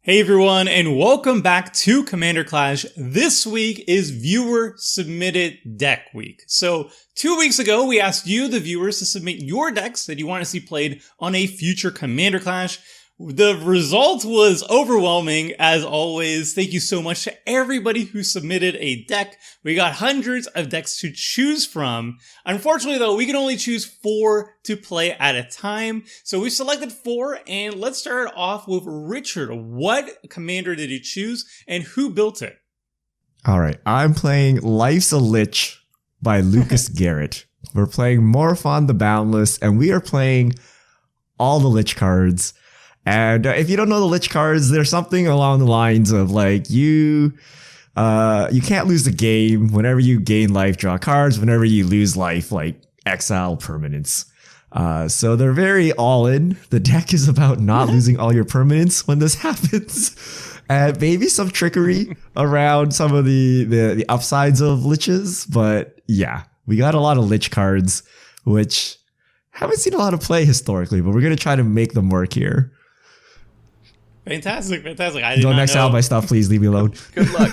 Hey everyone, and welcome back to Commander Clash. This week is viewer submitted deck week. So 2 weeks ago, we asked you, the viewers, to submit your decks that you want to see played on a future Commander Clash. The result was overwhelming, as always. Thank you so much to everybody who submitted a deck. We got hundreds of decks to choose from. Unfortunately, though, we can only choose 4 to play at a time. So we selected 4, and let's start off with Richard. What commander did you choose, and who built it? All right, I'm playing Life's a Lich by Lucas Garrett. We're playing Morophon the Boundless, and we are playing all the Lich cards. And if you don't know the Lich cards, there's something along the lines of like you can't lose the game. Whenever you gain life, draw cards. Whenever you lose life, like exile permanents. So they're very all in. The deck is about not losing all your permanents when this happens. And maybe some trickery around some of the upsides of Liches. But yeah, we got a lot of Lich cards, which haven't seen a lot of play historically, but we're going to try to make them work here. Fantastic. Don't exile my stuff, please. Leave me alone. Good luck.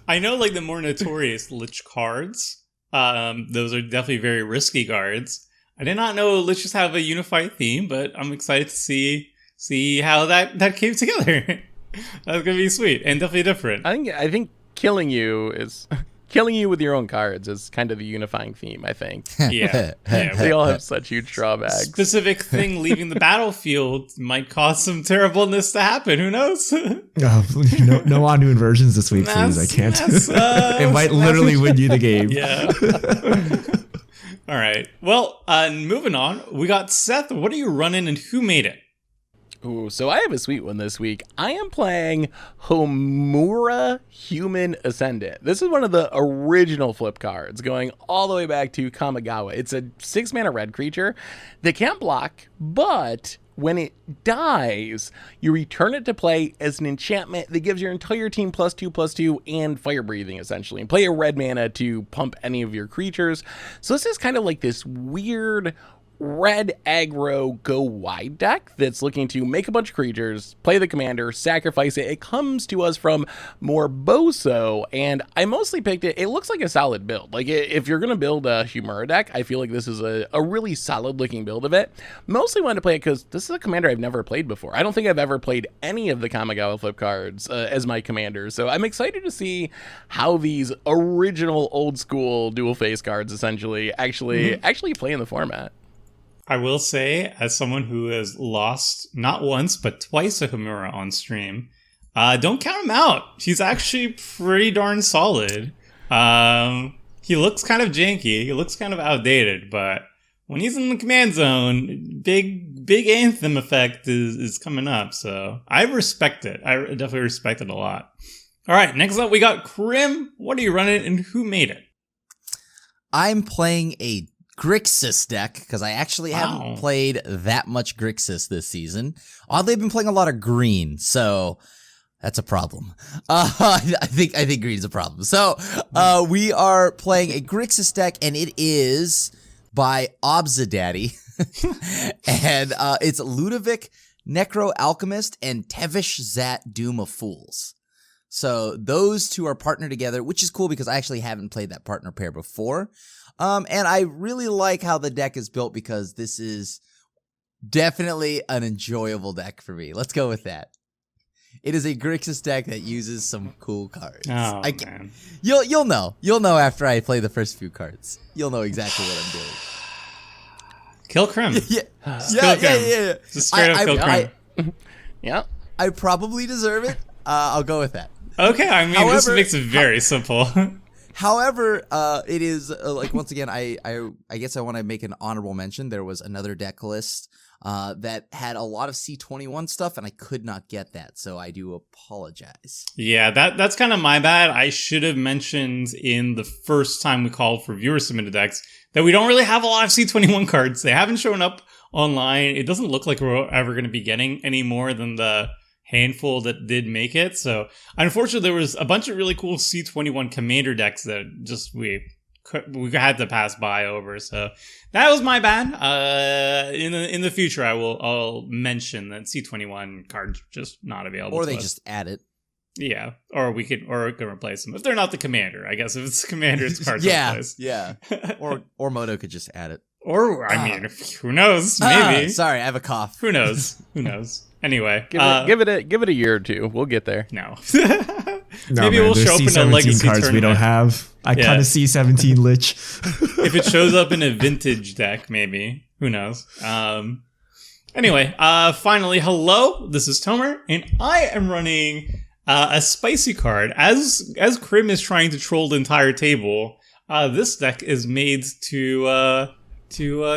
I know, like, the more notorious Lich cards, those are definitely very risky cards. I did not know Liches have a unified theme, but I'm excited to see how that came together. That's gonna be sweet and definitely different. I think killing you with your own cards is kind of the unifying theme, I think. Yeah. They all have such huge drawbacks. Specific thing leaving the battlefield might cause some terribleness to happen. Who knows? No on to inversions this week, please. I can't. It might literally win you the game. Yeah. All right. Well, moving on. We got Seth. What are you running and who made it? Ooh, so I have a sweet one this week. I am playing Homura Human Ascendant. This is one of the original flip cards, going all the way back to Kamigawa. It's a 6-mana red creature that can't block, but when it dies, you return it to play as an enchantment that gives your entire team +2/+2 and fire breathing, essentially, and play a red mana to pump any of your creatures. So this is kind of like this weird red aggro go wide deck that's looking to make a bunch of creatures, play the commander, sacrifice it. It comes to us from Morboso, and I mostly picked it. It looks like a solid build. Like, if you're going to build a Homura deck, I feel like this is a really solid looking build of it. Mostly wanted to play it because this is a commander I've never played before. I don't think I've ever played any of the Kamigawa flip cards as my commander, so I'm excited to see how these original old school dual face cards essentially actually play in the format. I will say, as someone who has lost not once, but twice a Homura on stream, don't count him out. He's actually pretty darn solid. He looks kind of janky. He looks kind of outdated, but when he's in the command zone, big anthem effect is coming up. So I respect it. I definitely respect it a lot. All right, next up we got Krim. What are you running and who made it? I'm playing a Grixis deck, because I actually haven't played that much Grixis this season. Oddly, I've been playing a lot of green, so that's a problem. I think green's a problem. So we are playing a Grixis deck, and it is by Obsidaddy. And it's Ludevic, Necro Alchemist, and Tevesh Zat, Doom of Fools. So those two are partnered together, which is cool because I actually haven't played that partner pair before. And I really like how the deck is built because this is definitely an enjoyable deck for me. Let's go with that. It is a Grixis deck that uses some cool cards. Oh, man. You'll know. You'll know after I play the first few cards. You'll know exactly what I'm doing. Kill Krim. Yeah. Just straight up kill Krim. Yeah. I probably deserve it. I'll go with that. Okay, I mean, this makes it very simple. However, it is like, once again, I guess I want to make an honorable mention. There was another deck list that had a lot of C21 stuff, and I could not get that, so I do apologize. Yeah, that's kind of my bad. I should have mentioned in the first time we called for viewer submitted decks that we don't really have a lot of C21 cards. They haven't shown up online. It doesn't look like we're ever going to be getting any more than the handful that did make it. So unfortunately, there was a bunch of really cool C21 commander decks that just we we had to pass by over. So that was my bad. In the future, I'll mention that C21 cards are just not available. Or they to us. just add it. Yeah, or we can replace them if they're not the commander. I guess if it's the commander, it's cards Yeah, replace. yeah. Or Moto could just add it. Or I mean, who knows? Maybe. Sorry, I have a cough. Who knows? Who knows? Anyway, give it a year or two. We'll get there. No. No, Maybe man, we'll there's show up in a C17 legacy cards tournament. we don't have. I Yeah. kind of see 17 Lich. If it shows up in a vintage deck, maybe. Who knows? Anyway, finally, hello. This is Tomer, and I am running a spicy card. As Krim is trying to troll the entire table, this deck is made to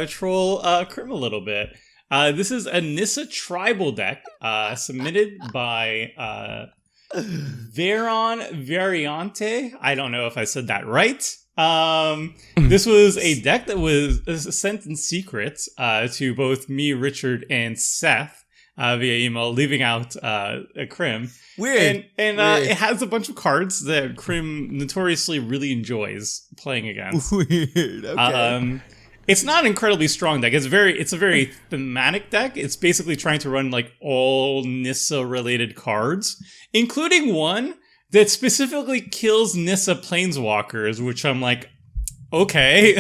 troll Krim a little bit. This is a Nissa tribal deck submitted by Veron Variante. I don't know if I said that right. This was a deck that was sent in secret to both me, Richard, and Seth via email, leaving out Krim. Weird. And Weird. it has a bunch of cards that Krim notoriously really enjoys playing against. Weird. Okay. It's not an incredibly strong deck. It's a very thematic deck. It's basically trying to run like all Nissa related cards, including one that specifically kills Nissa planeswalkers, which I'm like, okay.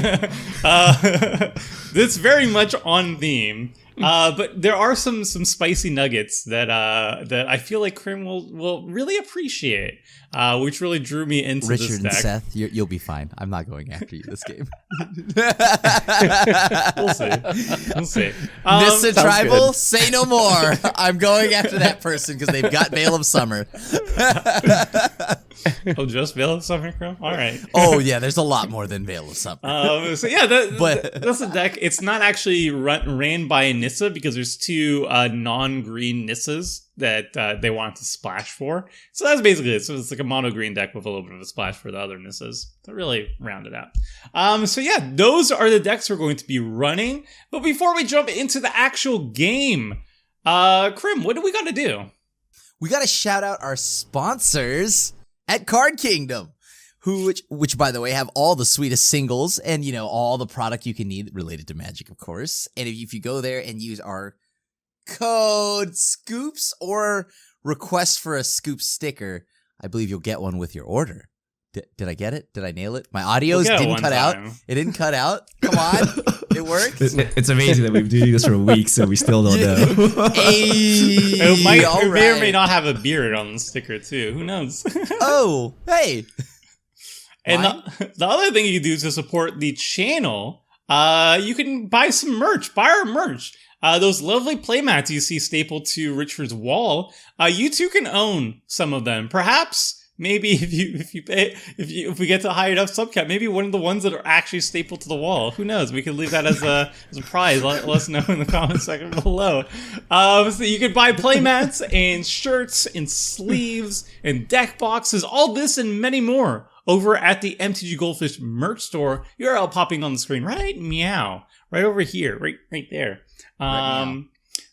That's very much on theme. But there are some spicy nuggets that I feel like Krim will really appreciate, which really drew me into Richard this and deck. Seth, you'll be fine. I'm not going after you this game. We'll see. We'll see. Nissa Tribal, good. say no more. I'm going after that person because they've got Veil of Summer. Oh, just Veil of Summer Krim? All right. Oh, yeah, there's a lot more than Veil of Summer. So yeah, But- that's a deck. It's not actually ran by a Nissa because there's two non-green Nissas that they want to splash for. So that's basically it. So it's like a mono green deck with a little bit of a splash for the other Nissas to really round it out. So yeah, those are the decks we're going to be running. But before we jump into the actual game, Krim, what do we got to do? We got to shout out our sponsors at Card Kingdom, which by the way have all the sweetest singles and all the product you can need related to Magic, of course. And if you go there and use our code Scoops or request for a Scoop sticker, I believe you'll get one with your order. Did I get it? Did I nail it? My audios We'll get it didn't one cut out. time. It didn't cut out. Come on, it worked. It's amazing that we've been doing this for weeks and we still don't know. Hey, It may or may right. not have a beard on the sticker too. Who knows? Oh, hey. And the other thing you can do to support the channel, you can buy some merch. Buy our merch. Those lovely playmats you see stapled to Richard's wall, you too can own some of them. Perhaps, maybe if we get to a high enough subcap, maybe one of the ones that are actually stapled to the wall. Who knows? We can leave that as a prize. Let us know in the comment section below. So you can buy playmats and shirts and sleeves and deck boxes, all this and many more over at the MTG Goldfish merch store. URL popping on the screen right over here, right there.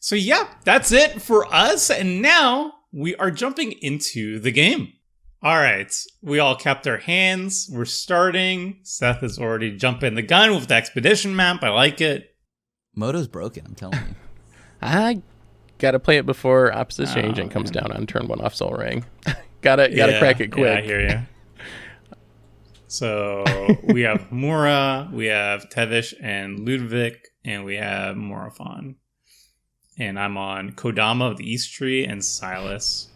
So yeah, that's it for us. And now we are jumping into the game. All right, we all kept our hands. We're starting. Seth is already jumping the gun with the expedition map. I like it. Moto's broken, I'm telling you. I gotta play it before Opposition Agent comes down on turn 1 off Soul Ring. gotta crack it quick. Yeah, I hear you. So we have Homura, we have Tevesh and Ludevic, and we have Morophon. And I'm on Kodama of the East Tree and Silas.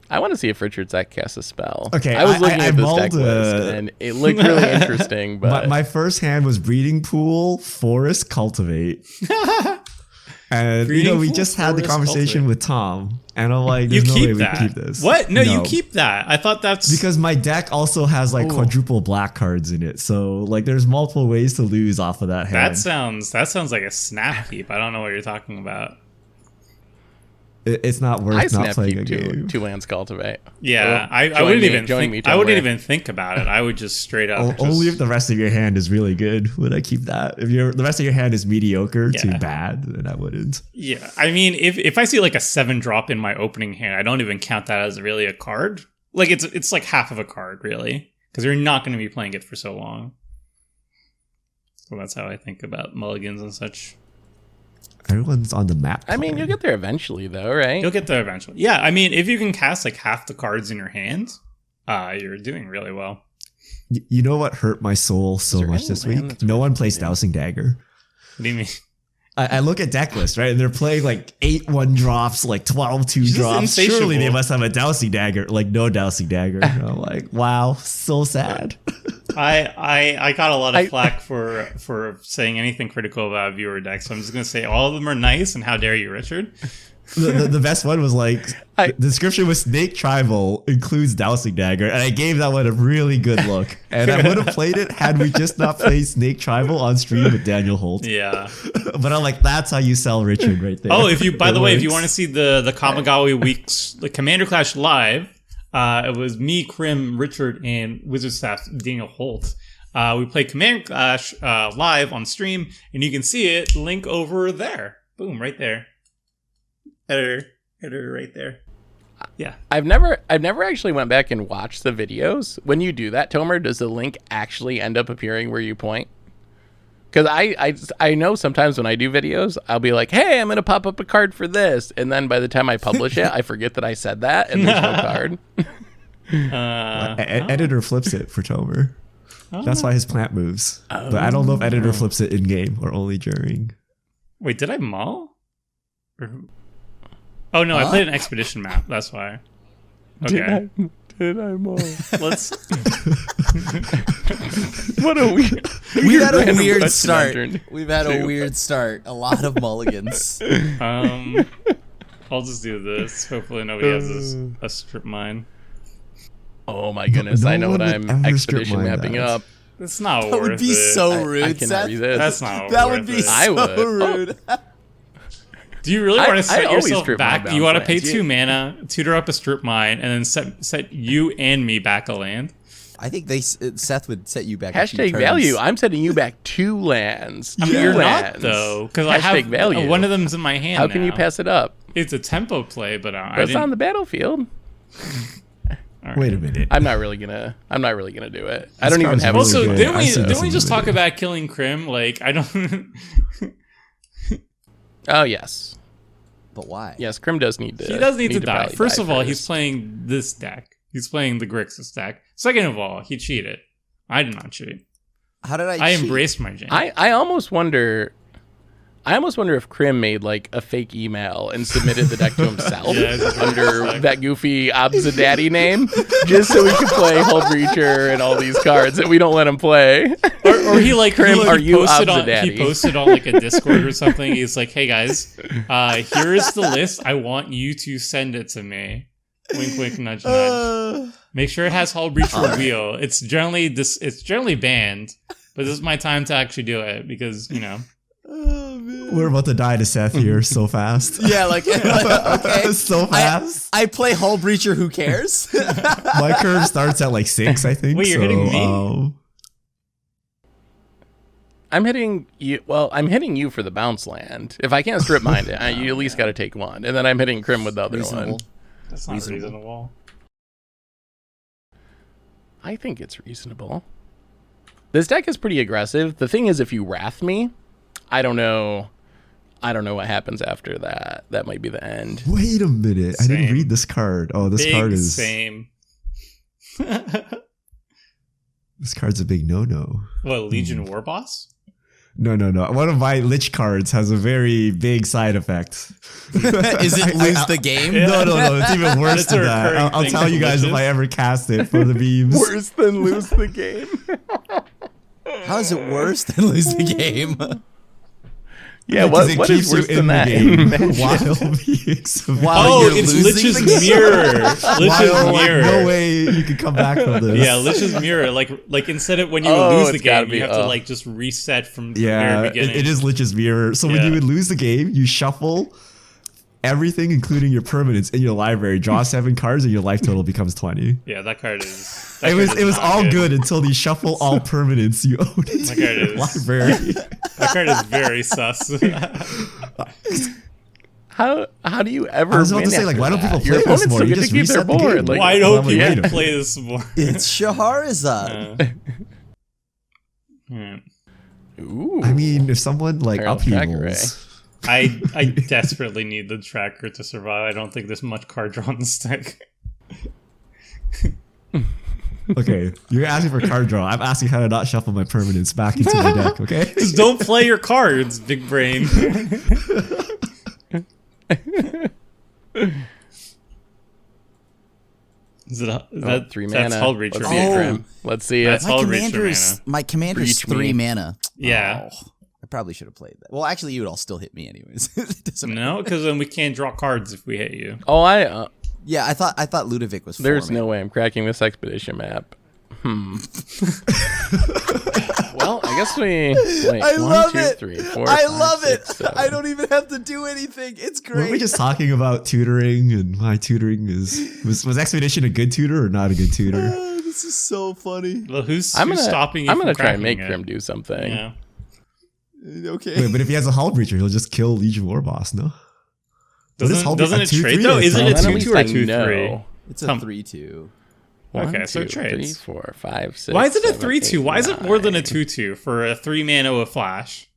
I want to see if Richard's deck casts a spell. Okay, I was looking I at this mulled, deck list, and it looked really interesting. But my first hand was Breeding Pool, Forest, Cultivate. And Breeding we Pool, just had the Forest, conversation Cultivate. with Tom, and I'm like, You there's no way keep we that. keep this. What? No, you keep that. I thought that's because my deck also has like quadruple black cards in it, so like there's multiple ways to lose off of that hand. that sounds like a snap keep. I don't know what you're talking about. It's not worth I not snap playing a keep game. two lands cultivate. Yeah, Well, I join wouldn't me- even join me, think. Tom I wouldn't Ware. even think about it. I would just straight up. Only just- if the rest of your hand is really good would I keep that. If the rest of your hand is mediocre Yeah. to bad, then I wouldn't. Yeah, I mean, if I see like a 7-drop in my opening hand, I don't even count that as really a card. Like it's like half of a card, really, because you're not going to be playing it for so long. So that's how I think about mulligans and such. Everyone's on the map. I mean, you'll get there eventually, though, right? You'll get there eventually. Yeah, I mean, if you can cast like half the cards in your hand, you're doing really well. You know what hurt my soul so much this week? No one plays Dowsing Dagger. What do you mean? I look at deck lists, right? And they're playing like 8 1-drops, like 12 2-drops. Surely they must have a Dowsing Dagger. Like, no Dowsing Dagger. I'm like, wow, so sad. I got a lot of flack for saying anything critical about viewer decks, so I'm just going to say all of them are nice, and how dare you, Richard? The best one was like, the description was Snake Tribal includes Dowsing Dagger, and I gave that one a really good look. And I would have played it had we just not played Snake Tribal on stream with Daniel Holt. Yeah. But I'm like, that's how you sell Richard right there. Oh, by the way, if you want to see the Kamigawa Weeks, the Commander Clash live, it was me, Krim, Richard, and Wizard Staff Daniel Holt. We played Commander Clash live on stream, and you can see it, link over there. Boom, right there. Editor right there. Yeah. I've never actually went back and watched the videos. When you do that, Tomer, does the link actually end up appearing where you point? Because I know sometimes when I do videos, I'll be like, hey, I'm going to pop up a card for this. And then by the time I publish it, I forget that I said that and there's no card. Editor flips it for Tomer. That's why his plant moves. But I don't know if Editor flips it in-game or only during. Wait, did I mull? Oh, no, I played an expedition map. That's why. Okay. Did I mull? Let's... What a weird... We've had a weird start. We've had a weird start. A lot of mulligans. I'll just do this. Hopefully nobody has a strip mine. Oh my goodness, I know what I'm expedition mapping up. It's not worth it. That would be so rude, I cannot read this. That's not that worth would be it. so rude. Do you really want to set yourself strip back? You want to pay 2 mana, tutor up a strip mine, and then set you and me back a land? I think Seth would set you back. Hashtag value. I'm setting you back 2 lands. I mean, you're not, though, because I have value. One of them's in my hand. How can you pass it up? It's a tempo play, but it's on the battlefield. Right. Wait a minute. I'm not really gonna do it. I don't even have. Also, didn't we just talk about killing Krim? Like, I don't. Oh yes. But why? Yes, Krim does need to. He does need to die. First of all, he's playing this deck. He's playing the Grixis deck. Second of all, he cheated. I did not cheat. How did I embraced my jam. I almost wonder if Krim made like a fake email and submitted the deck to himself under that goofy Obsidaddy name, just so he could play Hull Breacher and all these cards that we don't let him play. Or he like Krim, he posted on like a Discord or something. He's like, "Hey guys, here is the list. I want you to send it to me." Wink, wink, nudge, nudge. Make sure it has Hull Breacher wheel. It's generally banned, but this is my time to actually do it because We're about to die to Seth here so fast. Yeah, like okay. So fast. I play Hull Breacher, who cares? My curve starts at like 6, I think. Wait, you're hitting me? I'm hitting you. Well, I'm hitting you for the bounce land. If I can't strip mine it, you at least got to take one, and then I'm hitting Krim with the other one. That's not reasonable. I think it's reasonable. This deck is pretty aggressive. The thing is, if you wrath me, I don't know what happens after that. That might be the end. Wait a minute. I didn't read this card. Oh, this card is... Same. This card's a big no-no. What, Legion War Boss? No. One of my Lich cards has a very big side effect. Is it lose the game? No. It's even worse than that. I'll tell you guys if I ever cast it for the beams. Worse than lose the game. How is it worse than lose the game? Yeah, what is worse than that? While it's Lich's mirror. Lich's mirror. No way you can come back from this. Yeah, Lich's mirror. Like instead of when you would lose the game, you have to like just reset from the very beginning. It is Lich's mirror. So when you would lose the game, you shuffle everything, including your permanents, in your library. Draw 7 cards, and your life total becomes 20. Yeah, that card is. It was all good until you shuffle all permanents you own into your library. That card is very sus. How do you ever? I was about win to say, like, after why don't that? people Your play this opponents more? still You get to just keep their reset the game. board. Like, Why well, don't wait, people wait. play this more? It's Shahrazad. Ooh. I mean, if someone like Feral tracker, upheavals, I desperately need the tracker to survive. I don't think there's much card draw on this deck. okay, you're asking for card draw. I'm asking how to not shuffle my permanents back into my deck. Okay, Just don't play your cards, big brain. Is that 3 mana? That's Hull Reacher. Let's see it, Grim. Let's see it. That's My Hull Reacher commander's mana. my commander's Reach 3 me. mana. Yeah. Oh, I probably should have played that. Well, actually, you would all still hit me anyways. It doesn't matter. No, because then we can't draw cards if we hit you. Oh, I. Yeah, I thought Ludevic was. There's 4 no mana. way I'm cracking this expedition map. Well, I guess we. Wait, I 1, love 2, it. 3, 4, I 5, love 6, it. 7. I don't even have to do anything. It's great. were we just talking about tutoring and my tutoring was Expedition a good tutor or not a good tutor? Oh, this is so funny. Well, who's I'm gonna stopping you I'm gonna from try and cracking make it? Grim do something. Yeah. Okay. Wait, but if he has a Hull Breacher, he'll just kill Legion War Boss, no? What is Hull Doesn't Breacher? it A 2/3 trade though? or Isn't Well, it then at 2/2 least or I 2/3? know. It's a Come- 3/2. 1, Okay, so it 2, 3, trades. 4, 5, 6. Why is it a 7, 3/2? 8, Why is it more than a 9. 2/2 for a 3 mana with Flash?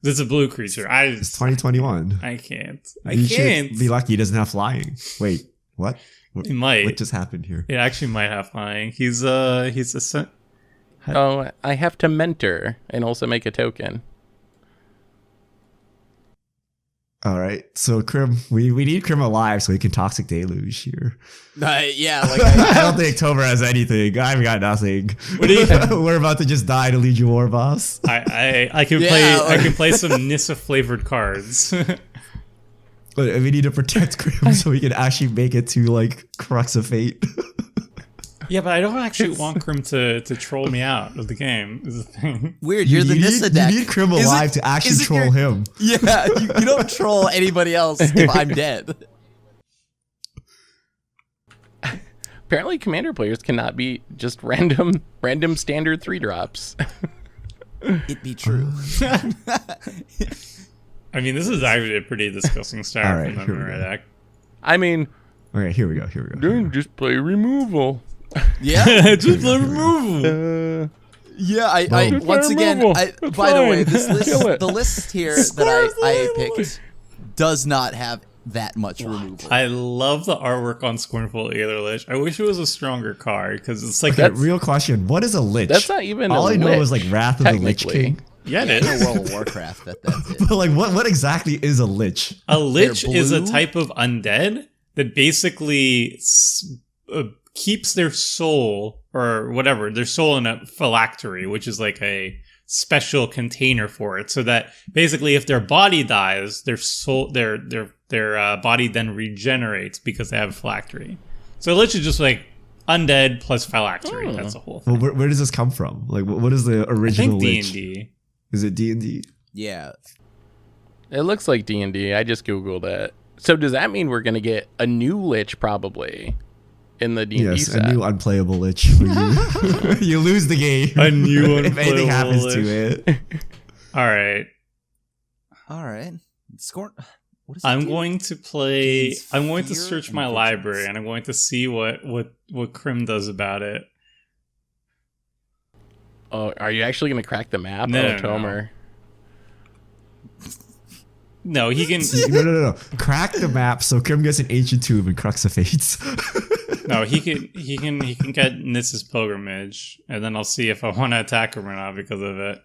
This is a blue creature. It's 2021. I can't. I You can't. should be lucky he doesn't have flying. Wait, what? It might. What just happened here? It actually might have flying. He's a Oh, I have to mentor and also make a token. All right, so Krim, we need Krim alive so he can Toxic Deluge here. Yeah, like I don't think October has anything. I've got nothing. What do you? We're about to just die to Legion War Boss. I can Yeah, play. like- I can play some Nissa flavored cards. But we need to protect Krim so we can actually make it to like Crux of Fate. Yeah, but I don't actually want Krim to troll me out of the game. Is the thing. weird. You're the Nissa deck. You need Krim Is alive it- to actually is it troll your- him. Yeah, you don't troll anybody else if I'm dead. Apparently, commander players cannot be just random standard 3-drops. It be true. I mean, this is actually a pretty disgusting start All right, from the here we Homura go. deck. I mean, Okay, here we go. Here we go. then just play removal. Yeah, Just the removal. yeah. I Boom. once again. Removal. I, It's by the way, fine. this list, Kill it. the list here that I picked does not have that much removal. I love the artwork on Scornful Aether Lich. I wish it was a stronger card because it's like Okay, real question. What is a Lich? That's not even All a I know lich, is like Wrath of the Lich technically. King. yeah, In it is. World of Warcraft, that's it. But like, what exactly is a Lich? A Lich They're is a blue? type of undead that basically keeps their soul or whatever, their soul in a phylactery, which is like a special container for it. So that basically, if their body dies, their soul, their body then regenerates because they have a phylactery. So Lich is just like undead plus phylactery. That's the whole thing. Well, where does this come from? Like, what is the I original think Lich? D&D. Is it D&D? Yeah. It looks like D&D. I just googled it. So does that mean we're gonna get a new Lich probably in the D&D Yes, set? a new unplayable Lich. Where you, you lose the game. A new if anything unplayable happens Lich. to it. All right. All right. Scorn. What does it I'm do? going to play. Gains I'm going to fear search and my vigilance. library, and I'm going to see what Krim does about it. Oh, are you actually gonna crack the map? No, Oh, no, no. Tomer. No, he can. No. Crack the map so Krim gets an Ancient Tomb and Crux of Fates. No, he can get Nissa's pilgrimage, and then I'll see if I want to attack him or not because of it.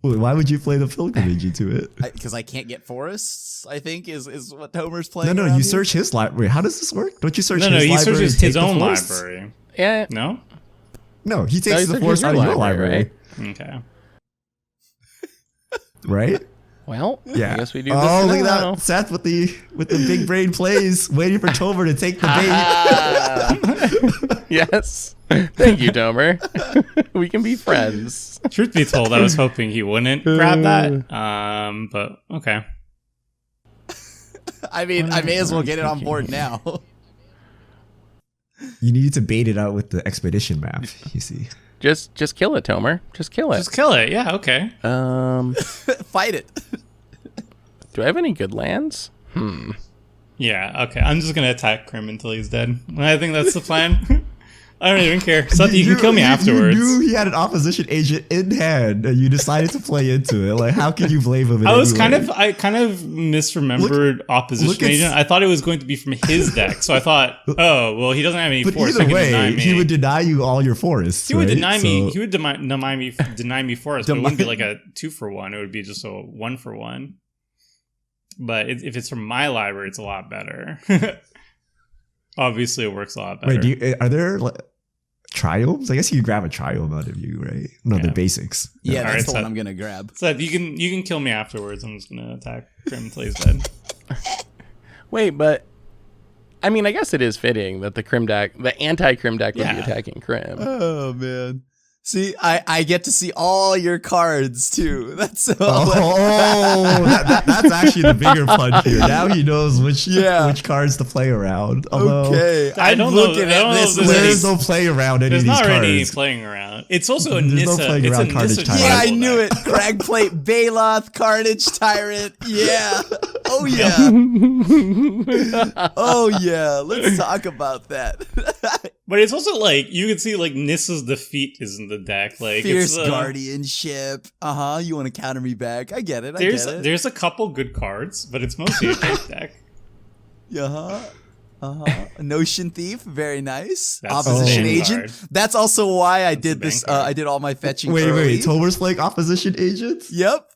Wait, why would you play the pilgrimage into it? Because I can't get forests, I think, is what Homer's playing. No, around you here. search his library. How does this work? Don't you search No, his he library? searches and take his the own forests? library. Yeah. No. No, he No, takes he the searches forest out your of your library, library. Okay. Right? Well, Yeah. I guess we do this Oh, look at now. that. Seth with the big brain plays, waiting for Tomer to take the bait. Ah. Yes. Thank you, Tomer. We can be friends. Truth be told, I was hoping he wouldn't grab that. But okay. I mean, I may as well get it on board now. You need to bait it out with the expedition map, you see. Just kill it, Tomer. Just kill it. Just kill it. Yeah. Okay. Fight it. Do I have any good lands? Yeah, okay. I'm just gonna attack Krim until he's dead. I think that's the plan. I don't even care. Seth, you can kill me afterwards. You knew he had an opposition agent in hand, and you decided to play into it. Like, how can you blame him? I kind of misremembered opposition agent. I thought it was going to be from his deck, so I thought, oh, well, he doesn't have any force. Either way, he would deny you all your forests. He would deny me. He would deny me forest. But it wouldn't be like a 2-for-1. It would be just a 1-for-1. But if it's from my library, it's a lot better. Obviously, it works a lot better. Wait, are there triomes? I guess you could grab a triome out of you, right? No, Yeah. they're basics. Yeah, All that's right, the so- one I'm gonna grab. So you can kill me afterwards. I'm just gonna attack Krim until he's dead. Wait, but I mean, I guess it is fitting that the anti-Krim deck would be Yeah. attacking Krim. Oh man. See, I get to see all your cards too. That's so That's actually the bigger punch here. Now he knows which cards to play around. Although, okay. I don't know. Looking I don't at know this if there any- is no play around any There's of these not cards. really any playing around. It's also a There's no Nissa. playing It's a around Carnage Nissa. Tyrant. Yeah, I tribal knew deck. it. Cragplate, Baloth, Carnage Tyrant. Yeah. Oh yeah. Oh yeah. Let's talk about that. But it's also like you can see like Nissa's defeat is in the deck. Like Fierce it's, guardianship. You want to counter me back? I get it. there's a couple good cards, but it's mostly a fake deck. Notion Thief, very nice. That's Opposition the same Agent. card. That's also why I That's did the this. bank card. I did all my fetching. Wait, early. Tomer's playing opposition agent? Yep.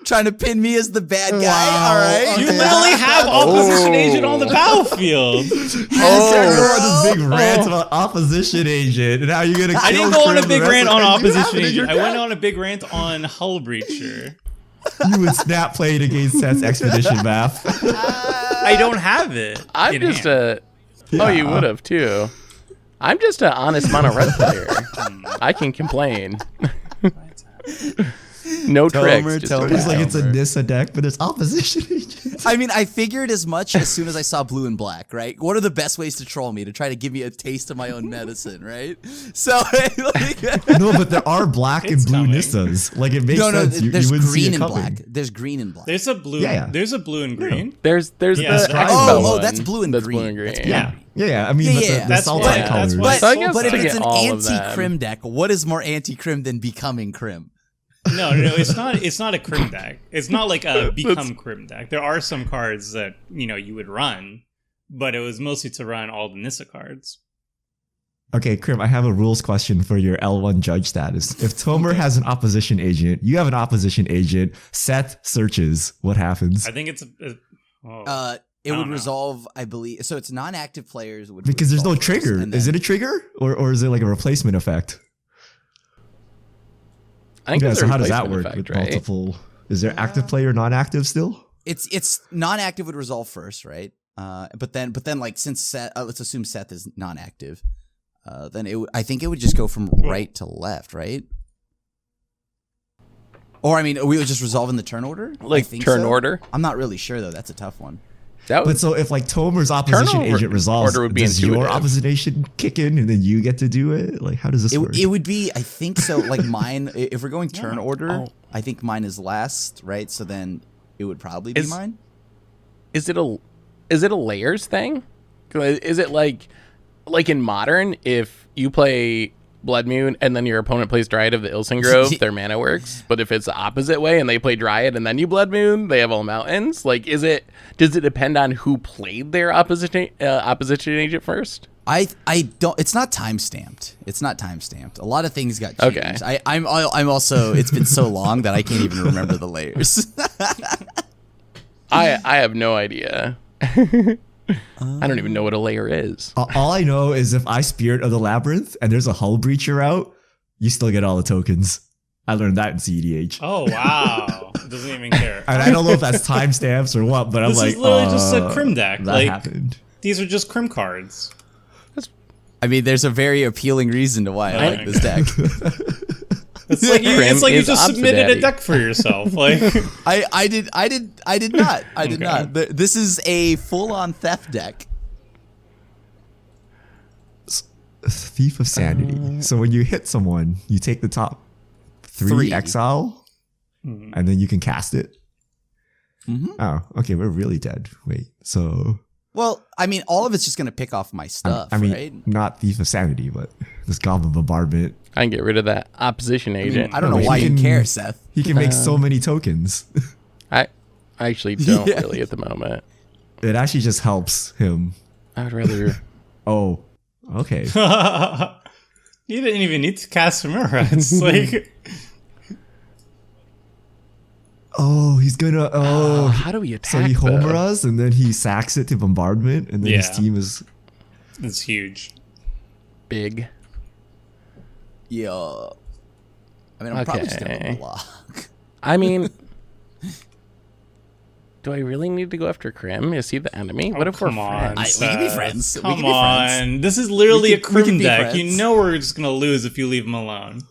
Trying to pin me as the bad guy. Wow. All right. You literally have opposition agent on the battlefield. You started going on this big rant about opposition agent, and how you're gonna kill I didn't go on a Krim big the rest rant of on the- You have opposition it in agent. your I went deck. on a big rant on Hull Breacher. You would snap played against Seth's expedition map. I don't have it. I'm in just hand. Oh, you would have too. I'm just an honest mono red player. I can complain. No tricks. Just Tomer. It's like it's a Tomer. Nissa deck, but it's opposition agent. I mean, I figured as much as soon as I saw blue and black, right? What are the best ways to troll me? To try to give me a taste of my own medicine, right? So, No, but there are black and It's blue coming. Nissas. Like, it makes no, sense. You there's wouldn't see green it and coming. black. There's green and black. There's a blue. Yeah. There's a blue and green. There's Yeah, the that's X-Bell Oh, one that's blue and that's green. blue and green. That's Yeah. Yeah, I mean, Yeah, but yeah. the That's salt why- light colors. that's why- But, So I guess but if to it's get an all of them. anti-Krim deck, what is more anti-Krim than becoming Krim? No, it's not. It's not a Krim deck. It's not like a become Krim deck. There are some cards that you would run, but it was mostly to run all the Nissa cards. Okay, Krim, I have a rules question for your L1 judge status. If Tomer has an opposition agent, you have an opposition agent, Seth searches, what happens? I think it's. It I would don't know. resolve, I believe. So it's non-active players would Because there's no resolve first, trigger. and Is then- it a trigger? Or is it like a replacement effect? I think Yeah, it's a so how does that replacement work effect, with right? multiple? Is there active player, non-active still? It's non-active would resolve first, right? But then like since Seth, let's assume Seth is non-active, then I think it would just go from right to left, right? Or I mean, we would just resolve in the turn order. I Like think turn so. order? I'm not really sure though. That's a tough one. That But would, so if like Tomer's opposition Turnover agent resolves, order would be does your intuitive. opposition kick in and then you get to do it? Like, how does this work? It would be, I think so. Like mine, if we're going turn order, Oh. I think mine is last, right? So then it would probably be Is- mine. is it a layers thing? Is it like in Modern, if you play Blood Moon and then your opponent plays Dryad of the Ilsen Grove, their mana works. But if it's the opposite way and they play Dryad and then you Blood Moon, they have all mountains. Like, does it depend on who played their opposition agent first? I don't. It's not time stamped. It's not time stamped. A lot of things got changed. Okay. I'm also. It's been so long that I can't even remember the layers. I have no idea. I don't even know what a layer is. All I know is if I Spirit of the Labyrinth and there's a Hull Breacher out, you still get all the tokens. I learned that in CEDH. Oh wow! Doesn't even care. And I don't know if that's timestamps or what, but I'm This like, is literally just a Krim deck. That Like happened. these are just Krim cards. I mean, there's a very appealing reason to why I like this deck. It's like you, Krim it's like you is just submitted a Obsidaddy. deck for yourself. Like I did not. I did Okay. not. This is a full-on theft deck. Thief of Sanity. So when you hit someone, you take the top three Three. exile, and then you can cast it. Oh, okay, we're really dead. Wait, so... Well, I mean, all of it's just going to pick off my stuff, I mean, right? not Thief of Sanity, but this Goblin Bombardment. I can get rid of that opposition agent. I don't know Wait, why he you can- care, Seth. He can make so many tokens. I actually don't Yeah. really at the moment. It actually just helps him. I would rather. Oh, okay. You didn't even need to cast Homura. It's like Oh, he's gonna... Oh, how do we so attack? he though? Homuras, and then he sacks it to Bombardment, and then his Yeah. team is... it's huge. Big. Yeah. I mean, I'm probably just going Okay. to block. I mean, do I really need to go after Krim? Is he the enemy? What if we're Come on, friends? we can be Seth. friends. We Come can be friends. on. This is literally We a can Crim be deck. friends. You know we're just going to lose if you leave him alone.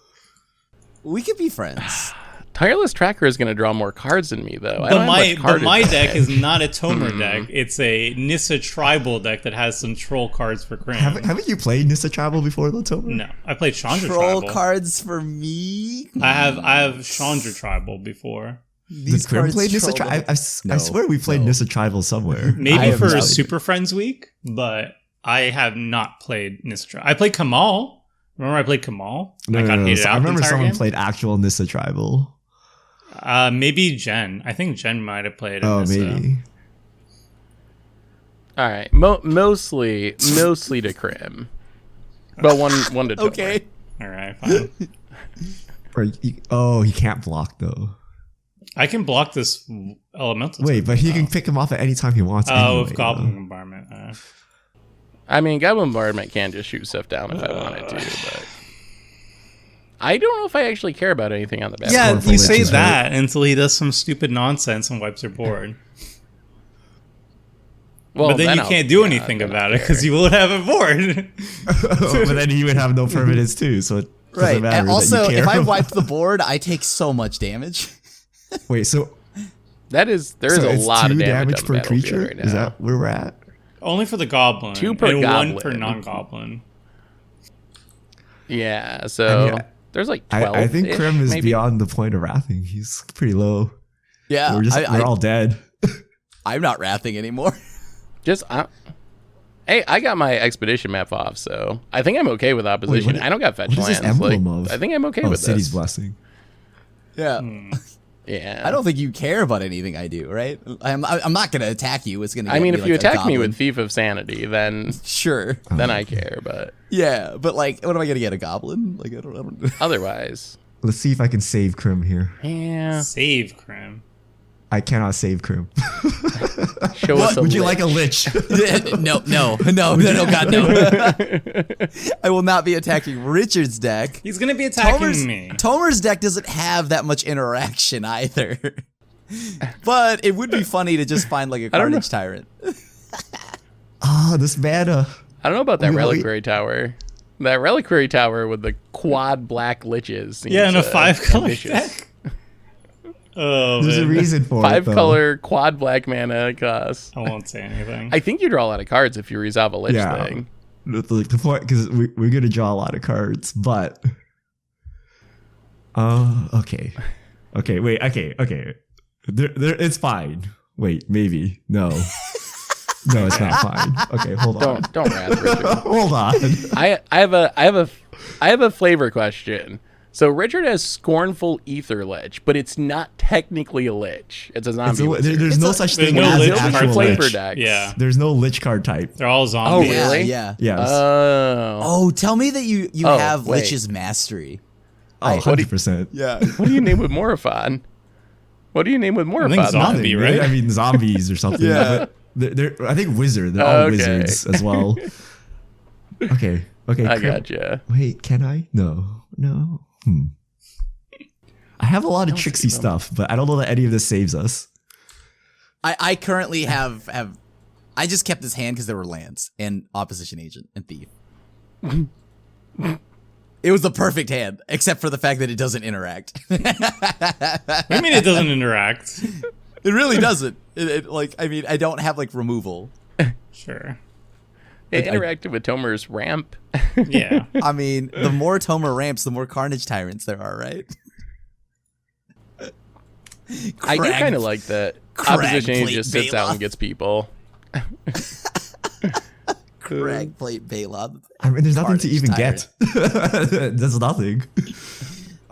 We could be friends. Tireless Tracker is going to draw more cards than me, though. I But don't have my, much card but my deck advantage. is not a Tomer deck. It's a Nissa tribal deck that has some troll cards for Crim. Haven't you played Nissa Tribal before, though, Tomer? No, I played Chandra Troll tribal. cards for me? I have Chandra tribal before. These Did Crim cards play Nissa troll Tribal? No, I swear we played no. Nissa Tribal somewhere. I Maybe have for no idea. Super Friends Week, but I have not played Nissa tribal. I played Kamal. Remember I played Kamal? I got hated So out I remember the entire someone game? played actual Nissa Tribal. Maybe Jen. I think Jen might have played. Oh, Nissa. maybe. All right, mostly to Krim, but one to Tomer. Okay. All right, fine. He can't block, though. I can block this elemental. Wait, but he can pick him off at any time he wants. Oh, anyway, with Goblin though. Bombardment. I mean, Goblin Bombardment can just shoot stuff down if I wanted to, but I don't know if I actually care about anything on the battlefield. Yeah, Colorful you Lich say is that until he does some stupid nonsense and wipes your board. Well, but then you I'll- can't do yeah, anything then I'll about it care. because you won't have a board. But then he would have no permanence, too, so it doesn't Right. matter And that also, you care if I about- wipe the board, I take so much damage. Wait, so... There is so a it's lot 2 of damage on the per battlefield creature? right now. Is that where we're at? Only for the goblin. 2 per and 1 per goblin. non-goblin. Yeah, so I mean, there's like 12. I think Krim is maybe? beyond the point of wrathing. He's pretty low. Yeah. We're all dead. I'm not wrathing anymore. Just hey, I got my expedition map off, so I think I'm okay with opposition. what- I don't got fetch what is this lands. Like, emblem of? I think I'm okay Oh, with City's this. Blessing. Yeah. Yeah, I don't think you care about anything I do, right? I'm not going to attack you. It's going to I mean, if like you a attack me goblin. with Thief of Sanity, then Sure. I care. But Yeah, but like, what am I going to get? A goblin? Like, I don't otherwise, Let's see if I can save Krim here. yeah. Save Crim. I cannot save Krim. Show us a Would you Lich. like a Lich? no, God, no. I will not be attacking Richard's deck. He's going to be attacking Tomer's, me. Tomer's deck doesn't have that much interaction either. But it would be funny to just find like a don't know. Carnage Tyrant. Oh, this mana. I don't know about that Wait, wait. reliquary tower. That reliquary tower with the quad black liches. seems, Yeah, and a 5-color ambitious. deck. Oh, There's a man. reason for it. 5 though. color quad black mana cost. I won't say anything. I think you draw a lot of cards if you resolve a Lich Yeah. thing. The point, because we're going to draw a lot of cards, but. Okay. Okay, wait, okay. It's fine. Wait, maybe. No. No, it's not fine. Okay, hold on. Don't wrath, Richard. Hold on. I have a flavor question. So Richard has Scornful Ether Lich, but it's not technically a Lich. It's a zombie. wizard. There's no such There's thing no as Lich an card actual flavor Lich. decks. Yeah. There's no Lich card type. They're all zombies. Oh, really? Yeah. Yes. Oh. Tell me that you Oh, have wait. Lich's Mastery. Oh, 100%. Yeah. What do you name with Morophon? What do you name with think Morophon? zombie. Nothing, right? I mean, zombies or something. Yeah. But they're I think wizard. They're all Okay. wizards as well. Okay. Okay. I Krim- gotcha. Wait, can I? No. I have a lot of tricksy save 'em. stuff, but I don't know that any of this saves us. I currently have I just kept this hand because there were lands and opposition agent and thief. It was the perfect hand, except for the fact that it doesn't interact. I mean, it doesn't interact. It really doesn't. I don't have like removal. Sure. It interacted with Tomer's ramp. Yeah. I mean, the more Tomer ramps, the more Carnage Tyrants there are, right? I do Crag. kind of like that opposition Plate just sits out Baloth. and gets people. Crag Plate Baloth. I mean, there's nothing to Carnage even Tyrant. get. There's nothing.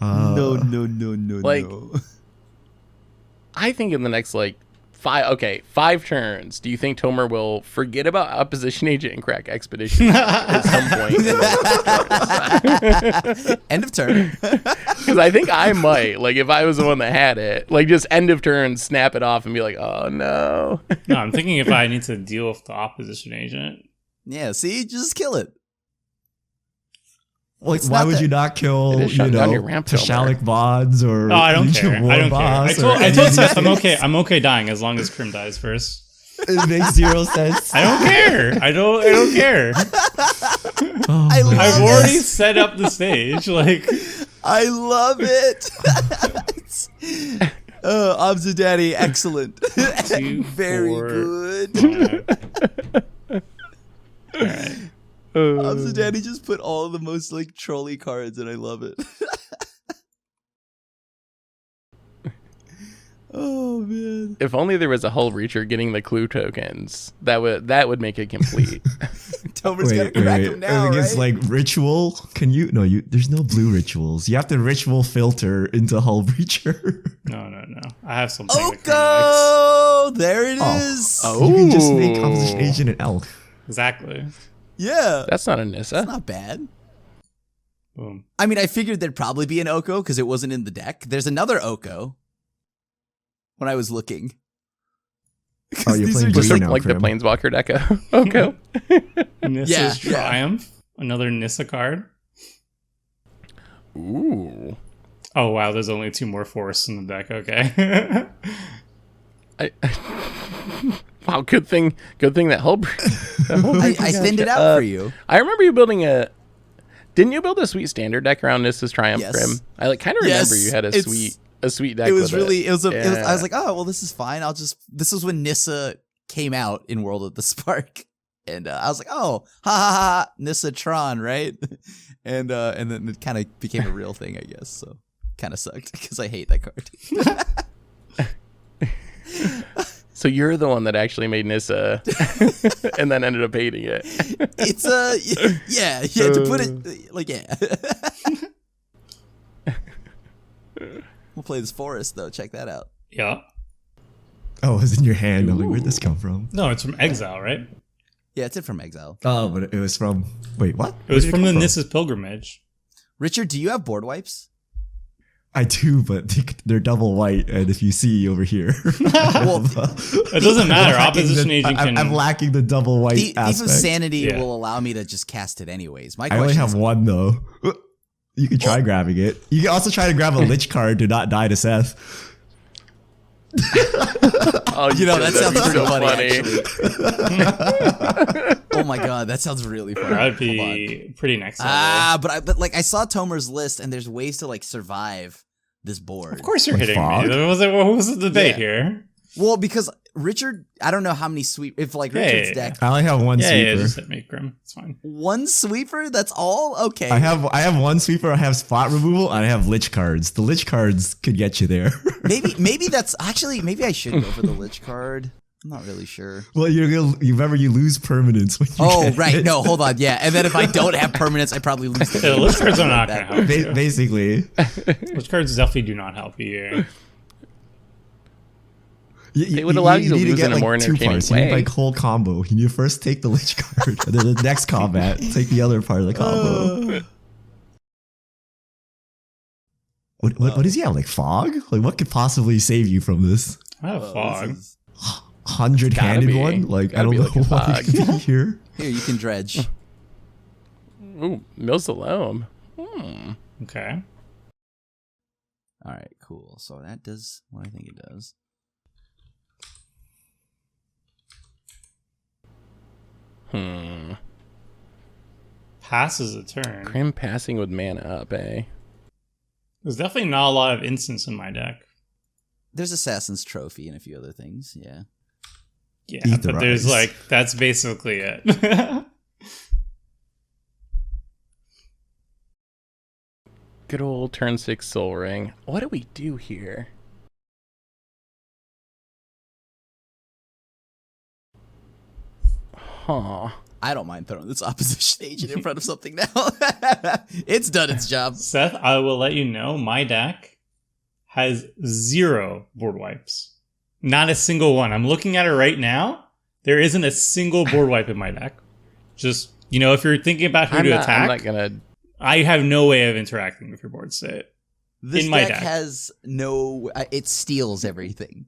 No. Like, I think in the next like 5 turns, do you think Tomer will forget about opposition agent and crack expedition at some point? End of turn. Because I think I might, like, if I was the one that had it, like, just end of turn, snap it off, and be like, oh no. No, I'm thinking if I need to deal with the opposition agent. Yeah, see, just kill it. Like, It's why not would that- you not kill, It is shutting down your ramp, Tashalik Bonds or Oh, I don't Legion care. War I don't care. Boss or I any told of Seth these I'm okay. things? I'm okay dying as long as Krim dies first. It makes zero sense. I don't care. I don't care. Oh, I my love I've God. already set up the stage. Like, I love it. Obza Daddy, excellent. 2, Very 4, good. 5. All right. Obza Daddy just put all the most like trolly cards, and I love it. Oh man. If only there was a hull reacher getting the clue tokens, that would make it complete. Tomer's gotta crack him now, I think right? it's like ritual. Can you? No, there's no blue rituals. You have to ritual filter into Hull Breacher. No. I have something that Krim likes. Oko! There it Oh. is. You can just make Ooh. opposition agent an elk. Exactly. Yeah. That's not a Nissa. That's not bad. Boom. I mean, I figured there'd probably be an Oko because it wasn't in the deck. There's another Oko when I was looking. Oh, you're These playing are blue Just now, like the Krim. Planeswalker deck. Okay. Nissa's Yeah. Triumph. Another Nissa card. Ooh. Oh, wow. There's only 2 more forests in the deck. Okay. Wow, good thing that hull. I thinned it out for you. I remember you building Didn't you build a sweet standard deck around Nissa's Triumph, Yes. Grim? I kind of remember you had a sweet deck. It was with really, it was, Yeah. I was like, oh, well, this is fine. This was when Nissa came out in World of the Spark. And I was like, oh, ha, Nissa Tron, right? And then it kind of became a real thing, I guess. So kind of sucked because I hate that card. So you're the one that actually made Nissa, and then ended up hating it. It's yeah, to put it like, yeah. We'll play this forest though. Check that out. Yeah. Oh, it was in your hand. I'm like, where'd this come from? No, it's from Exile, right? Yeah, it's it from Exile. Oh, but it was from. Wait, what? It was Where did from the come Nissa's Pilgrimage. Richard, do you have board wipes? I do, but they're double white, and if you see over here, Well, It doesn't matter. Opposition agent can. I'm lacking the double white Thief of aspect. Sanity Yeah. will allow me to just cast it anyways. My I only question have is, one though. You can try grabbing it. You can also try to grab a Lich card to not die to Seth. Oh, you know, that sounds that'd be pretty funny, actually. Oh my god, that sounds really funny. That would Hold on. be pretty next level. But like I saw Tomer's list, and there's ways to like survive this board. Of course you're Like hitting fog? me. What was the debate Yeah. here? Well, because Richard, I don't know how many if like Richard's Hey. deck, I only have one Yeah, sweeper. just hit me, Grim. It's fine. one sweeper. That's all. Okay. I have one sweeper. I have spot removal, and I have Lich cards. The Lich cards could get you there. maybe that's actually maybe I should go for the Lich card. I'm not really sure. Well, you remember you lose permanence when you Oh get right, it. no, hold on, yeah. And then if I don't have permanence, I probably lose. The Yeah, the Lich cards are not going to help you. Basically, Lich cards definitely do not help you. They would allow you to need lose get in a like more two entertaining parts. You need way. like whole combo. You need to first take the Lich card, and then the next combat take the other part of the combo. What is he have? Like fog? Like what could possibly save you from this? I have fog. 100-handed be. one? Like I Gotta don't be know like a what fog. it could be here. Here, you can dredge. Ooh, Mausoleum. Okay. All right, cool. So that does what I think it does. Passes a turn. Grim passing with mana up, eh? There's definitely not a lot of instants in my deck. There's Assassin's Trophy and a few other things. Yeah. Yeah, Eat the but there's rice. like, that's basically it. Good old turn 6 Soul Ring. What do we do here? Huh. I don't mind throwing this opposition agent in front of something now. It's done its job. Seth, I will let you know my deck has 0 board wipes. Not a single one. I'm looking at it right now. There isn't a single board wipe in my deck. Just, if you're thinking about who to attack, I'm not gonna. I have no way of interacting with your board state. This in my deck deck has no... it steals everything.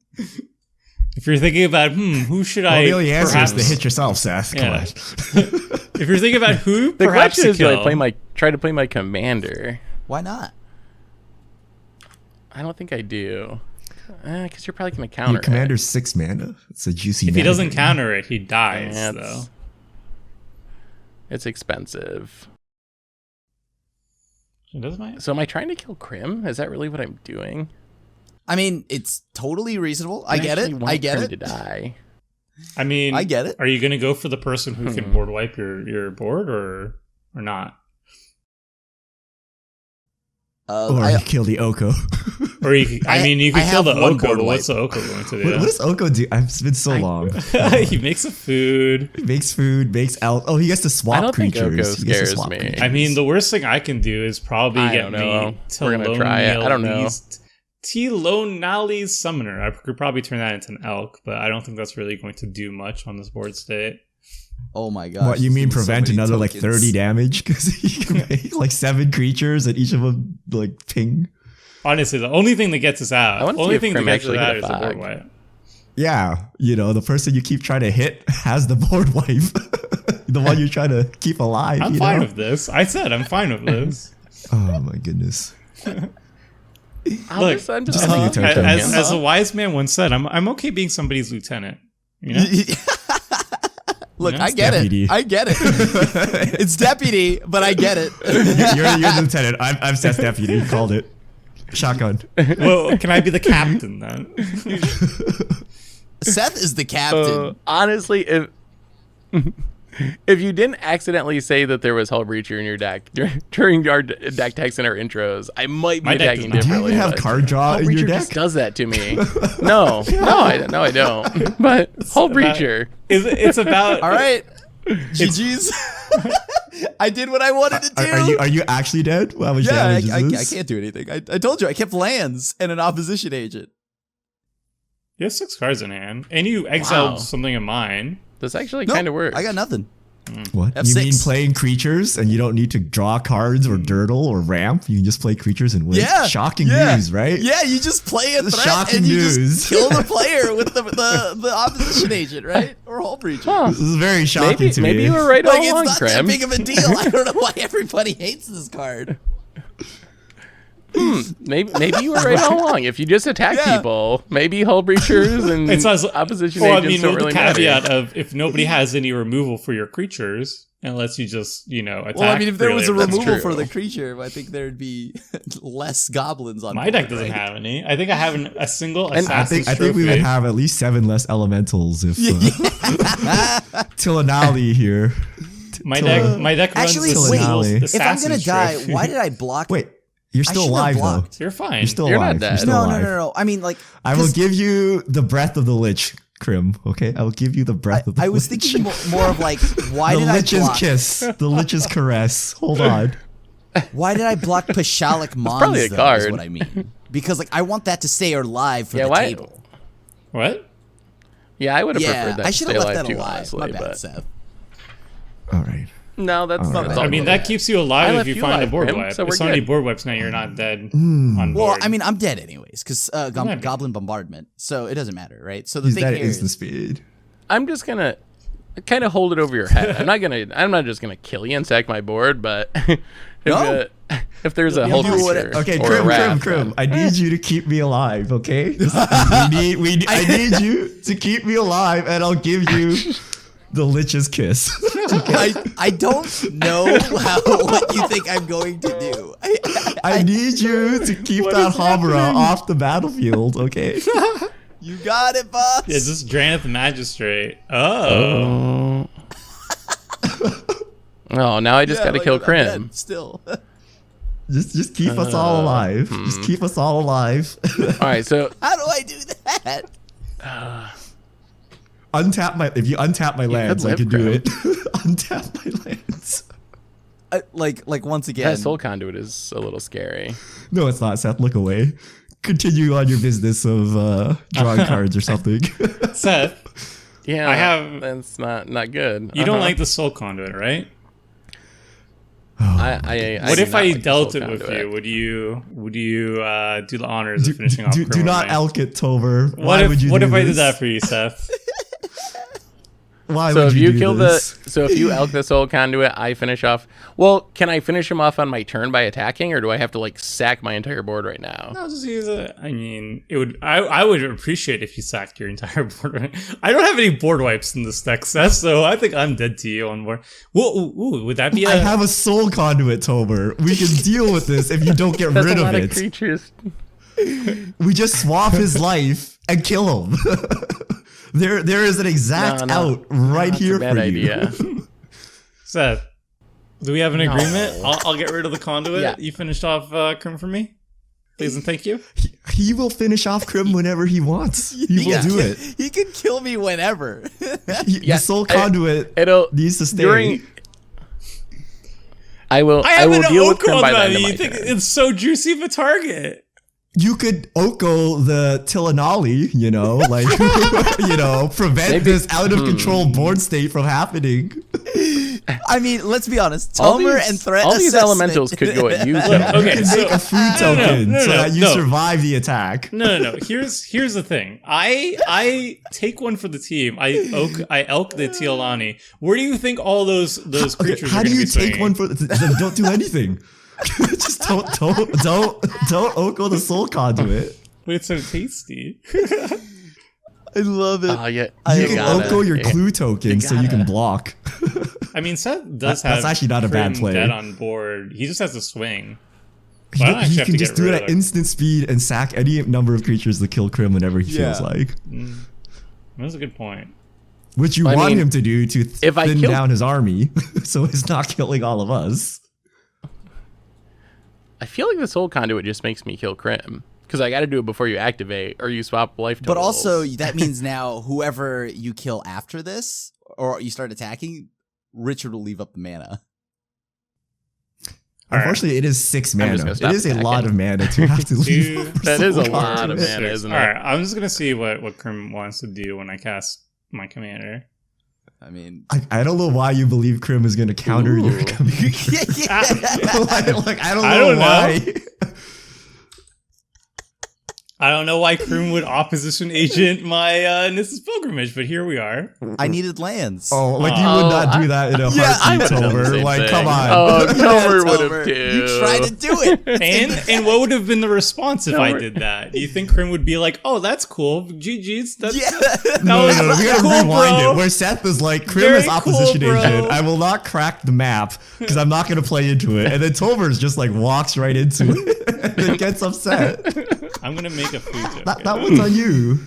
If you're thinking about, who should Well, I the only answer is perhaps... to hit yourself, Seth. Come Yeah. on. If you're thinking about who The perhaps question to is, do kill... I try to play my commander? Why not? I don't think I do. Because you're probably gonna Your counter. commander's 6 mana. It's a juicy. If he mana. doesn't counter it, he dies, Yeah, though. It's expensive. It does my... So am I trying to kill Crim? Is that really what I'm doing? I mean, it's totally reasonable. I get it. I get Crim it. to die. I mean, I get it. Are you going to go for the person who can board wipe your board or not? Or you kill the Oko. Or you could kill the have one Oko, board but what's wipe. the Oko going to do? What does Oko do? It's been so long. He makes a food. He makes food, makes elk. Oh, he gets to swap I don't think creatures. Oko He gets to scares swap me. creatures. I mean, the worst thing I can do is probably I get don't know. me We're gonna try it. I don't know. Tilonali's Summoner. I could probably turn that into an elk, but I don't think that's really going to do much on this board state. Oh my gosh. What, you mean there's so prevent many another like tokens. 30 damage? Because he can make like 7 creatures and each of them like ping. Honestly, the only thing that gets us out, I wanna only see if thing that Crim gets us actually out get is a the board fog. wipe. Yeah, the person you keep trying to hit has the board wipe. The one you're trying to keep alive. I'm fine with this. I said I'm fine with this. Oh my goodness. Look, I'm just leave it to huh? it. as a wise man once said, I'm okay being somebody's lieutenant. You know? Look, You know, I get deputy. it. I get it. It's deputy, but I get it. You're the lieutenant. I'm Seth's deputy. You called it. Shotgun. Well, can I be the captain then? Seth is the captain. Honestly, if you didn't accidentally say that there was Hull Breacher in your deck during our deck text in our intros, I might be My deck attacking does not. Do you differently. even have but card draw Hull in your Breacher deck? just does that to me. No, I don't. But Hull Breacher. It's about All right. GG's. I did what I wanted to do. Are you actually dead? How much yeah, damage is I this? can't do anything. I told you, I kept lands and an opposition agent. You have 6 cards in hand, and you exiled Wow. something of mine. This actually Nope, kind of works. I got nothing. What? F6. You mean playing creatures and you don't need to draw cards or dirtle or ramp? You can just play creatures and win? Yeah. Shocking yeah. news, right? Yeah, you just play a threat Shocking and you news. just kill the player with the opposition agent, right? Or Hull Breacher. Huh. This is very shocking to me. Maybe you were right Like, all along, it's not that Crim. big of a deal. I don't know why everybody hates this card. Maybe you were right all along. If you just attack Yeah. people, maybe Hull Breachers and It's not, opposition well, I agents mean, don't with really the caveat matter. of if nobody has any removal for your creatures, and lets you just attack. Well, I mean, if there was a freely. removal true. for the creature, I think there'd be less goblins on My board, deck doesn't right? have any. I think I have a single And I assassin's I think we would trophy. have at least 7 less elementals if Tilanali here. My deck runs Actually, a wait. single If I'm If I'm gonna assassin's die, trophy. why did I block? Wait, you're still shouldn't have alive though. blocked. You're fine. You're still You're not alive. dead. You're still No, alive. no. I mean, like, I will 'cause give you the breath of the Lich, Crim. Okay, I will give you the breath of the I was Lich. thinking more of like, why the did Lich's I block? kiss, the Lich's caress. Hold on. Why did I block Pashalik Mons? probably a though, card. Is what I mean. Because like, I want that to stay alive for Yeah, the why- table. What? Yeah, I would have Yeah, preferred that I to should stay have left alive that too, alive. honestly. My bad, But Seth. All right. no, that's All not. right. I mean, that keeps you I alive if left you you find a alive, board Grim, wipe. so If we're so many good. board wipes now, you're not dead on board. Well, I mean, I'm dead anyways because Not Goblin Bombardment, so it doesn't matter, right? So the He's thing that here instant is, speed. I'm just gonna kind of hold it over your head. I'm not just gonna kill you and sack my board, but No. if there's a You'll Hull do Breacher what- Okay, or a Crim, Wrath, Crim. I need you to keep me alive, okay? I need you to keep me alive, and I'll give you the Lich's kiss. I don't know what you think I'm going to do. I need you to keep that Homura off the battlefield, okay? You got it, boss. Is this Draneth Magistrate? Oh. Oh, now I just Yeah, gotta like, kill I'm Crim. dead Still. Just keep us all alive. Just keep us all alive. All right, so How do I do that? if you untap my lands, I could do it. Untap my lands. Like once again, That soul conduit is a little scary. No, it's not, Seth. Look away. Continue on your business of drawing cards or something. Seth, Yeah, that's not good. you don't like the soul conduit, right? I What do if not I like the dealt soul it with conduit. you? Would you do the honors of finishing off? Do not elk it, Tover. What would you if do I did this? that for you, Seth? Why So would if you you do kill this? so if you elk the soul conduit, I finish off. Well, can I finish him off on my turn by attacking, or do I have to like sack my entire board right now? No, just use it. I mean, it would. I would appreciate if you sacked your entire board. I don't have any board wipes in this deck, Seth, so I think I'm dead to you on board. Well, ooh, would that be? I have a soul conduit, Tober. We can deal with this if you don't get That's rid a of lot it. of creatures. We just swap his life and kill him. There is an exact out right That's here a bad for idea. you. Seth, do we have an agreement? I'll get rid of the conduit. Yeah. You finished off Krim for me, please and thank you. He will finish off Crim whenever he wants. He will do it. He can kill me whenever. The soul conduit It'll needs to stay. during. I will I have will an deal with Oko Krim by the on end that. of my You think turn. it's so juicy of a target? You could Oko the Tilanali, like, prevent this out of control board state from happening. I mean, let's be honest. All Tomer these- and threat all these assessment- elementals could go at you. Look, though. okay, You so can make a food token so that you no. survive the attack. No. Here's the thing. I take one for the team. I elk the Tialani. Where do you think all those Okay, creatures how are do going to you be take swinging? one for? Then don't do anything. Just don't Oko the soul conduit. But it's so tasty. I love it. Yeah, You can gotta- Oko your clue token so you can gotta. block. I mean, Seth does That's have actually not a bad Krim play. dead on board. He just has to swing. He, But I don't actually he have can to just get do it rid at of them. instant speed and sack any number of creatures to kill Crim whenever he feels like. That's a good point. Which you I want mean, him to do to if I thin kill- down his army, so he's not killing all of us. I feel like the soul conduit just makes me kill Krim because I got to do it before you activate or you swap life totals. But also, that means now whoever you kill after this, or you start attacking, Richard will leave up the mana. Unfortunately, it is 6 I'm just mana. gonna It stop is a lot attacking. of mana to have to leave. Two- up for That is a soul lot of conduit. mana, isn't it? All right, I'm just gonna see what Krim wants to do when I cast my commander. I mean, I don't know why you believe Crim is going to counter your Ooh. commander. yeah. like, I don't I know don't know. why. I don't know why Krim would opposition agent my Nissa's pilgrimage, but here we are. I needed lands. Oh, like you would not do that in a Yeah, I heartbeat, would've done the Tober. same Like, thing. come on. Oh, Tomer would Tomer, have too. You tried to do it. And what would have been the response if I Don't- did that? Do you think Krim would be like, "Oh, that's cool, GG's"? That's Yeah. No, was we gotta cool, rewind bro. it. Where Seth is like, Crim Very is opposition cool, bro. agent. I will not crack the map because I'm not gonna play into it. And then Tober's just like walks right into it and gets upset. I'm gonna make a food token. That one's on you.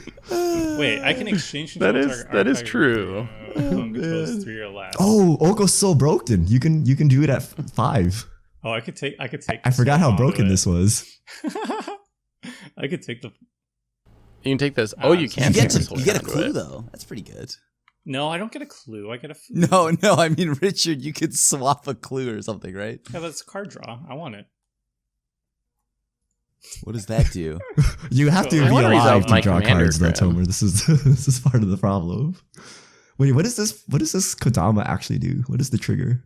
Wait, I can exchange. That control is- target that is artifact true. controls 3 or less. Oh, Oko's so broken. You can do it at 5. Oh, I could take. I forgot how broken this. this was. I could take the. You can take this. Oh, you You can't. You get take this you get a soul clue conduit. though. That's pretty good. No, I don't get a clue. I get a. Food. No. I mean, Richard, you could swap a clue or something, right? Yeah, that's a card draw. I want it. What does that do? You have to I be wanna alive resolve to my draw commander, cards, though, Crim. Tomer. This is part of the problem. Wait, what is this? What does this Kodama actually do? What is the trigger?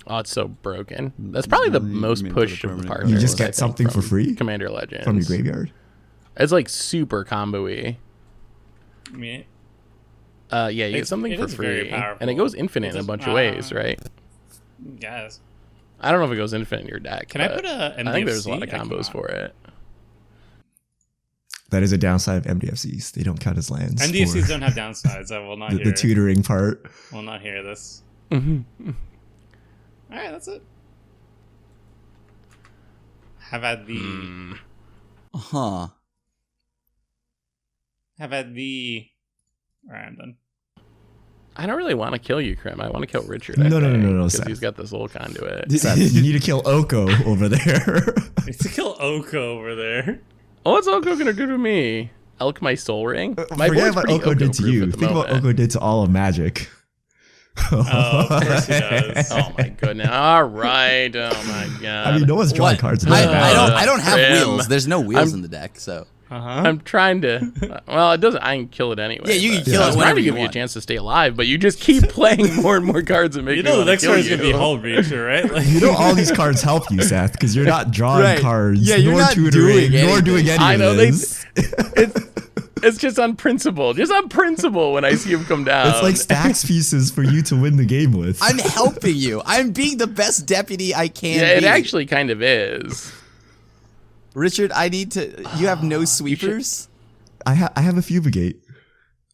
Oh, it's so broken. That's probably the You most mean pushed for the of the permanent? partners. You just I get think, something for from free Commander Legends from your graveyard. It's like super combo-y. I mean, Yeah, you get It's- something it for is very free, powerful. and it goes infinite in a It's bunch of ways, right? guys, I don't know if it goes infinite in your deck. can I but put a? I think there's a lot of MDFC? combos for it. That is a downside of MDFCs. They don't count as lands. MDFCs for don't have downsides. I will not hear. the tutoring part. Will not hear this. Mhm. All right, that's it. Have at the. Huh. Have at the. All right, I'm done. I don't really want to kill you, Krim. I want to kill Richard. No, because Seth. he's got this little conduit. Seth, you need to kill Oko over there. I need to kill Oko over there. Oh, what's Oko gonna do to me? Elk my Soul Ring? My Forget board's what pretty Oko did to Oko-proof you. at the Think what moment. Oko did to all of Magic. Oh, of course he does. Oh my goodness! All right. Oh my god. I mean, no one's drawing What? cards. It I, doesn't I matter. don't. I don't have Grim. wheels. There's no wheels I'm- in the deck, so. I'm trying to. Well, it doesn't. I can kill it anyway. Yeah, you can but- kill I it was trying whenever to you give you a want. chance to stay alive, but you just keep playing more and more cards and make You me know the wanna next kill card is gonna be you. Hull Breacher, right? Like, You know all these cards help you, Seth, because you're not drawing Right. cards, Yeah, you're nor not tutoring, doing nor doing anything. any I know of they. this. It's just on principle. Just on principle when I see him come down. It's like stacks pieces for you to win the game with. I'm helping you. I'm being the best deputy I can yeah, it be. actually kind of is. Richard, I need to. You have no sweepers? I have a Fumigate.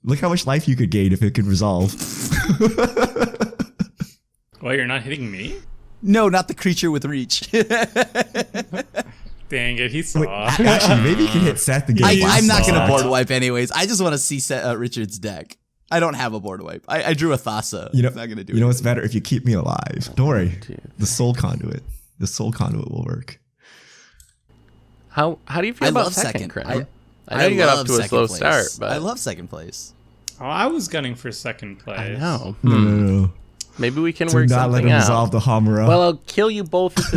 Look how much life you could gain if it could resolve. well, you're not hitting me? No, not the creature with reach. Dang it, he saw. Wait, actually, maybe you can hit Seth to get I'm not going to suck. board wipe anyways. I just want to see Richard's deck. I don't have a board wipe. I drew a Thassa. You know, It's not gonna do you know it. what's better if you keep me alive. Don't worry. The soul conduit. The soul conduit will work. How do you feel I about love second, second. Crim? I know you got off to a second slow place. start, but I love second place. Oh, I was gunning for second place. I know. No. Maybe we can Do work not let something him out. resolve the Homura. Well, I'll kill you both at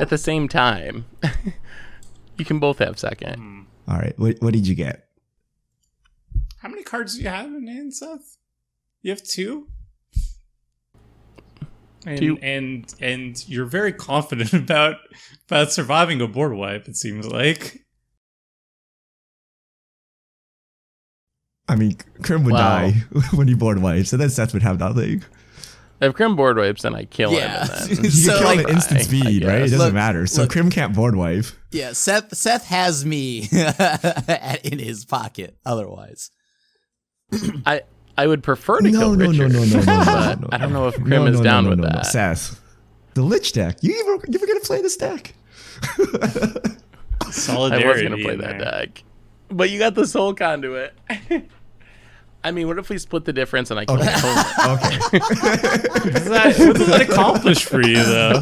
the same time. You can both have second. All right. What did you get? How many cards do you have in hand, Seth? You have two? And, Two. and you're very confident about surviving a board wipe, it seems like. I mean, Krim would Wow. die when he board wipes, and then Seth would have nothing. If Crim board wipes, then I kill Yeah. him. And You then So, can kill him like, at instant I speed, right? It guess. doesn't Look, matter. So look. Krim can't board wipe. Yeah, Seth has me in his pocket. Otherwise, I would prefer to kill No, Richard. no. But I don't know if Crim is down with that. Seth, the Lich deck. You ever gonna play this deck? I Solidarity. was gonna play in that there. deck, but you got the Soul Conduit. I mean, what if we split the difference and I kill my opponent? Okay. What does that accomplish for you, though?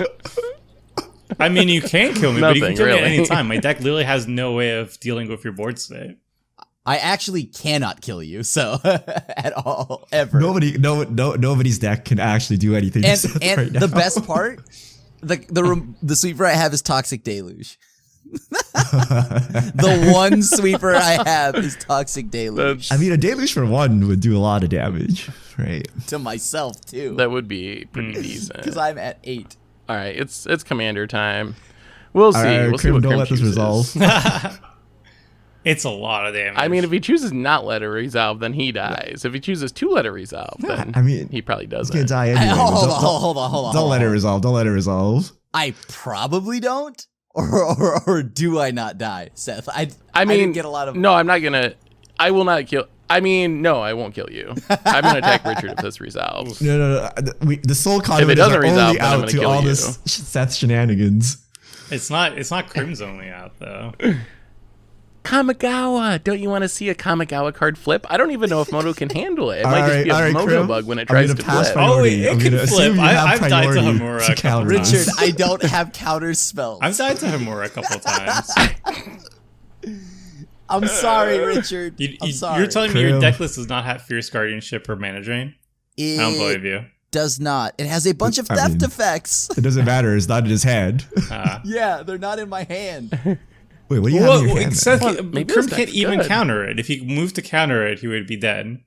I mean, you can kill me, but you can Nothing, kill me at really. any time. My deck literally has no way of dealing with your board state. I actually cannot kill you. So at all, ever. Nobody's deck can actually do anything. to and Seth and right the now. best part, the sweeper I have is Toxic Deluge. The one sweeper I have is Toxic Deluge I mean, a deluge for one would do a lot of damage, right? to myself too, That would be pretty decent. because I'm at 8. All right, it's commander time. We'll see. All right, We'll see Krim, what don't Krim let this chooses. resolve. It's a lot of damage. I mean, if he chooses not let it resolve, then he dies. If he chooses to let it resolve, then I mean, he probably He's gonna doesn't. die anyway. Hold but on. Don't let it resolve. Don't let it resolve. I probably don't, or do I not die, Seth? I mean, didn't get a lot of. No, I'm not gonna. I will not kill. I mean, no, I won't kill you. I'm gonna attack Richard if this resolves. No. The soul conduit doesn't are resolve, only then I'm out gonna to kill all you. this Seth shenanigans. it's not Crim's only out, though. Kamigawa, don't you want to see a Kamigawa card flip? I don't even know if Moto can handle it. It All might just be a right, Moto Krim. bug when it I'm tries gonna to pass flip. priority. Oh, wait, it I'm can gonna flip. assume you have I've died to priority Homura to a couple counter times. this. Richard, I don't have counter spells. I've died to Homura a couple times. I'm sorry, Richard. I'm sorry. You're telling me your Krim. deck list does not have Fierce Guardianship or Mana Drain? it I don't believe you. does not. It has a bunch of I theft mean- effects. It doesn't matter. It's not in his hand. Yeah, they're not in my hand. Wait, what do you have in your hand? Seth, then? maybe Crim this can't deck's even good. counter it. If he moved to counter it, he would be dead.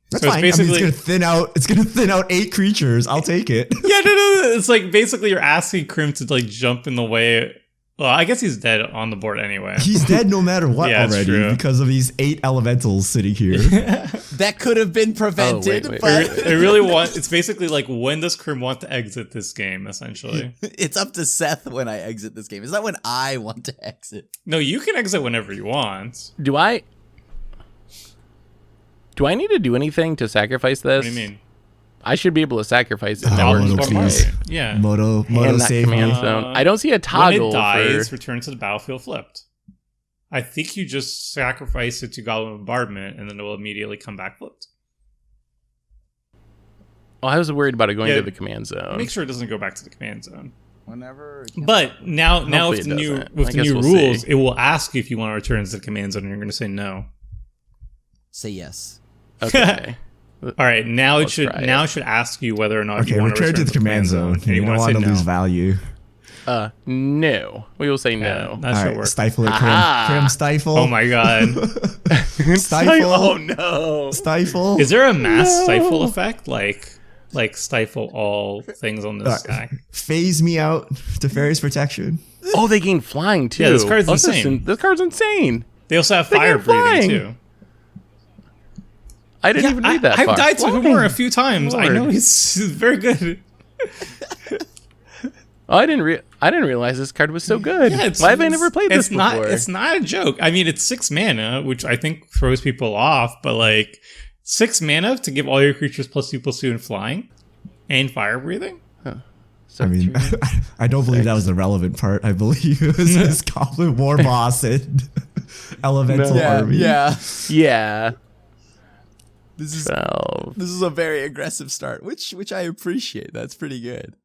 That's so it's fine. I mean, basically- it's gonna thin out. It's gonna thin out 8 creatures. I'll take it. Yeah, no. It's like basically you're asking Crim to like jump in the way. Well, I guess he's dead on the board anyway. He's dead no matter what Yeah, it's already true. because of these 8 elementals sitting here. That could have been prevented, wait. but It really it's basically like, when does Crim want to exit this game, essentially? it's up to Seth when I exit this game. It's not when I want to exit. No, you can exit whenever you want. Do I need to do anything to sacrifice this? What do you mean? I should be able to sacrifice it. Oh, That works Moto, for please. me. Yeah. Moto And that save me. command zone. I don't see a When toggle it dies, for. return to the battlefield flipped. I think you just sacrifice it to Goblin Bombardment, and then it will immediately come back flipped. Oh, I was worried about it going Yeah. to the command zone. Make sure it doesn't go back to the command zone. Whenever. But now Hopefully with it the new doesn't. with I the guess new we'll rules, see. it will ask you if you want to return to the command zone, and you're going to say no. Say yes. Okay. All right, now Let's it try should ask you whether or not Okay, you want return to the command zone. And You don't wanna want to say lose no. value. No. We will say Yeah, no. that All should right, work. stifle it, Aha! Crim stifle. Oh my god. Stifle. Oh no. Stifle. Is there a mass stifle effect? Like stifle all things on this stack? Phase me out to Fairy's Protection. Oh, they gain flying too. Yeah, this card's Oh, insane. This card's insane. They also have They fire get flying. breathing too. I didn't even read that I've far. died to Flying. Homura a few times. I Lord. know he's very good. Oh, I didn't realize this card was so good. Yeah, Why have I never played this before? It's not a joke. I mean, it's 6 mana, which I think throws people off, but like 6 mana to give all your creatures +2/+2 and flying and fire breathing. So I mean, I don't believe that was the relevant part. I believe it was his Goblin War Boss and Elemental Army. yeah. This is 12. this is a very aggressive start, which I appreciate. That's pretty good.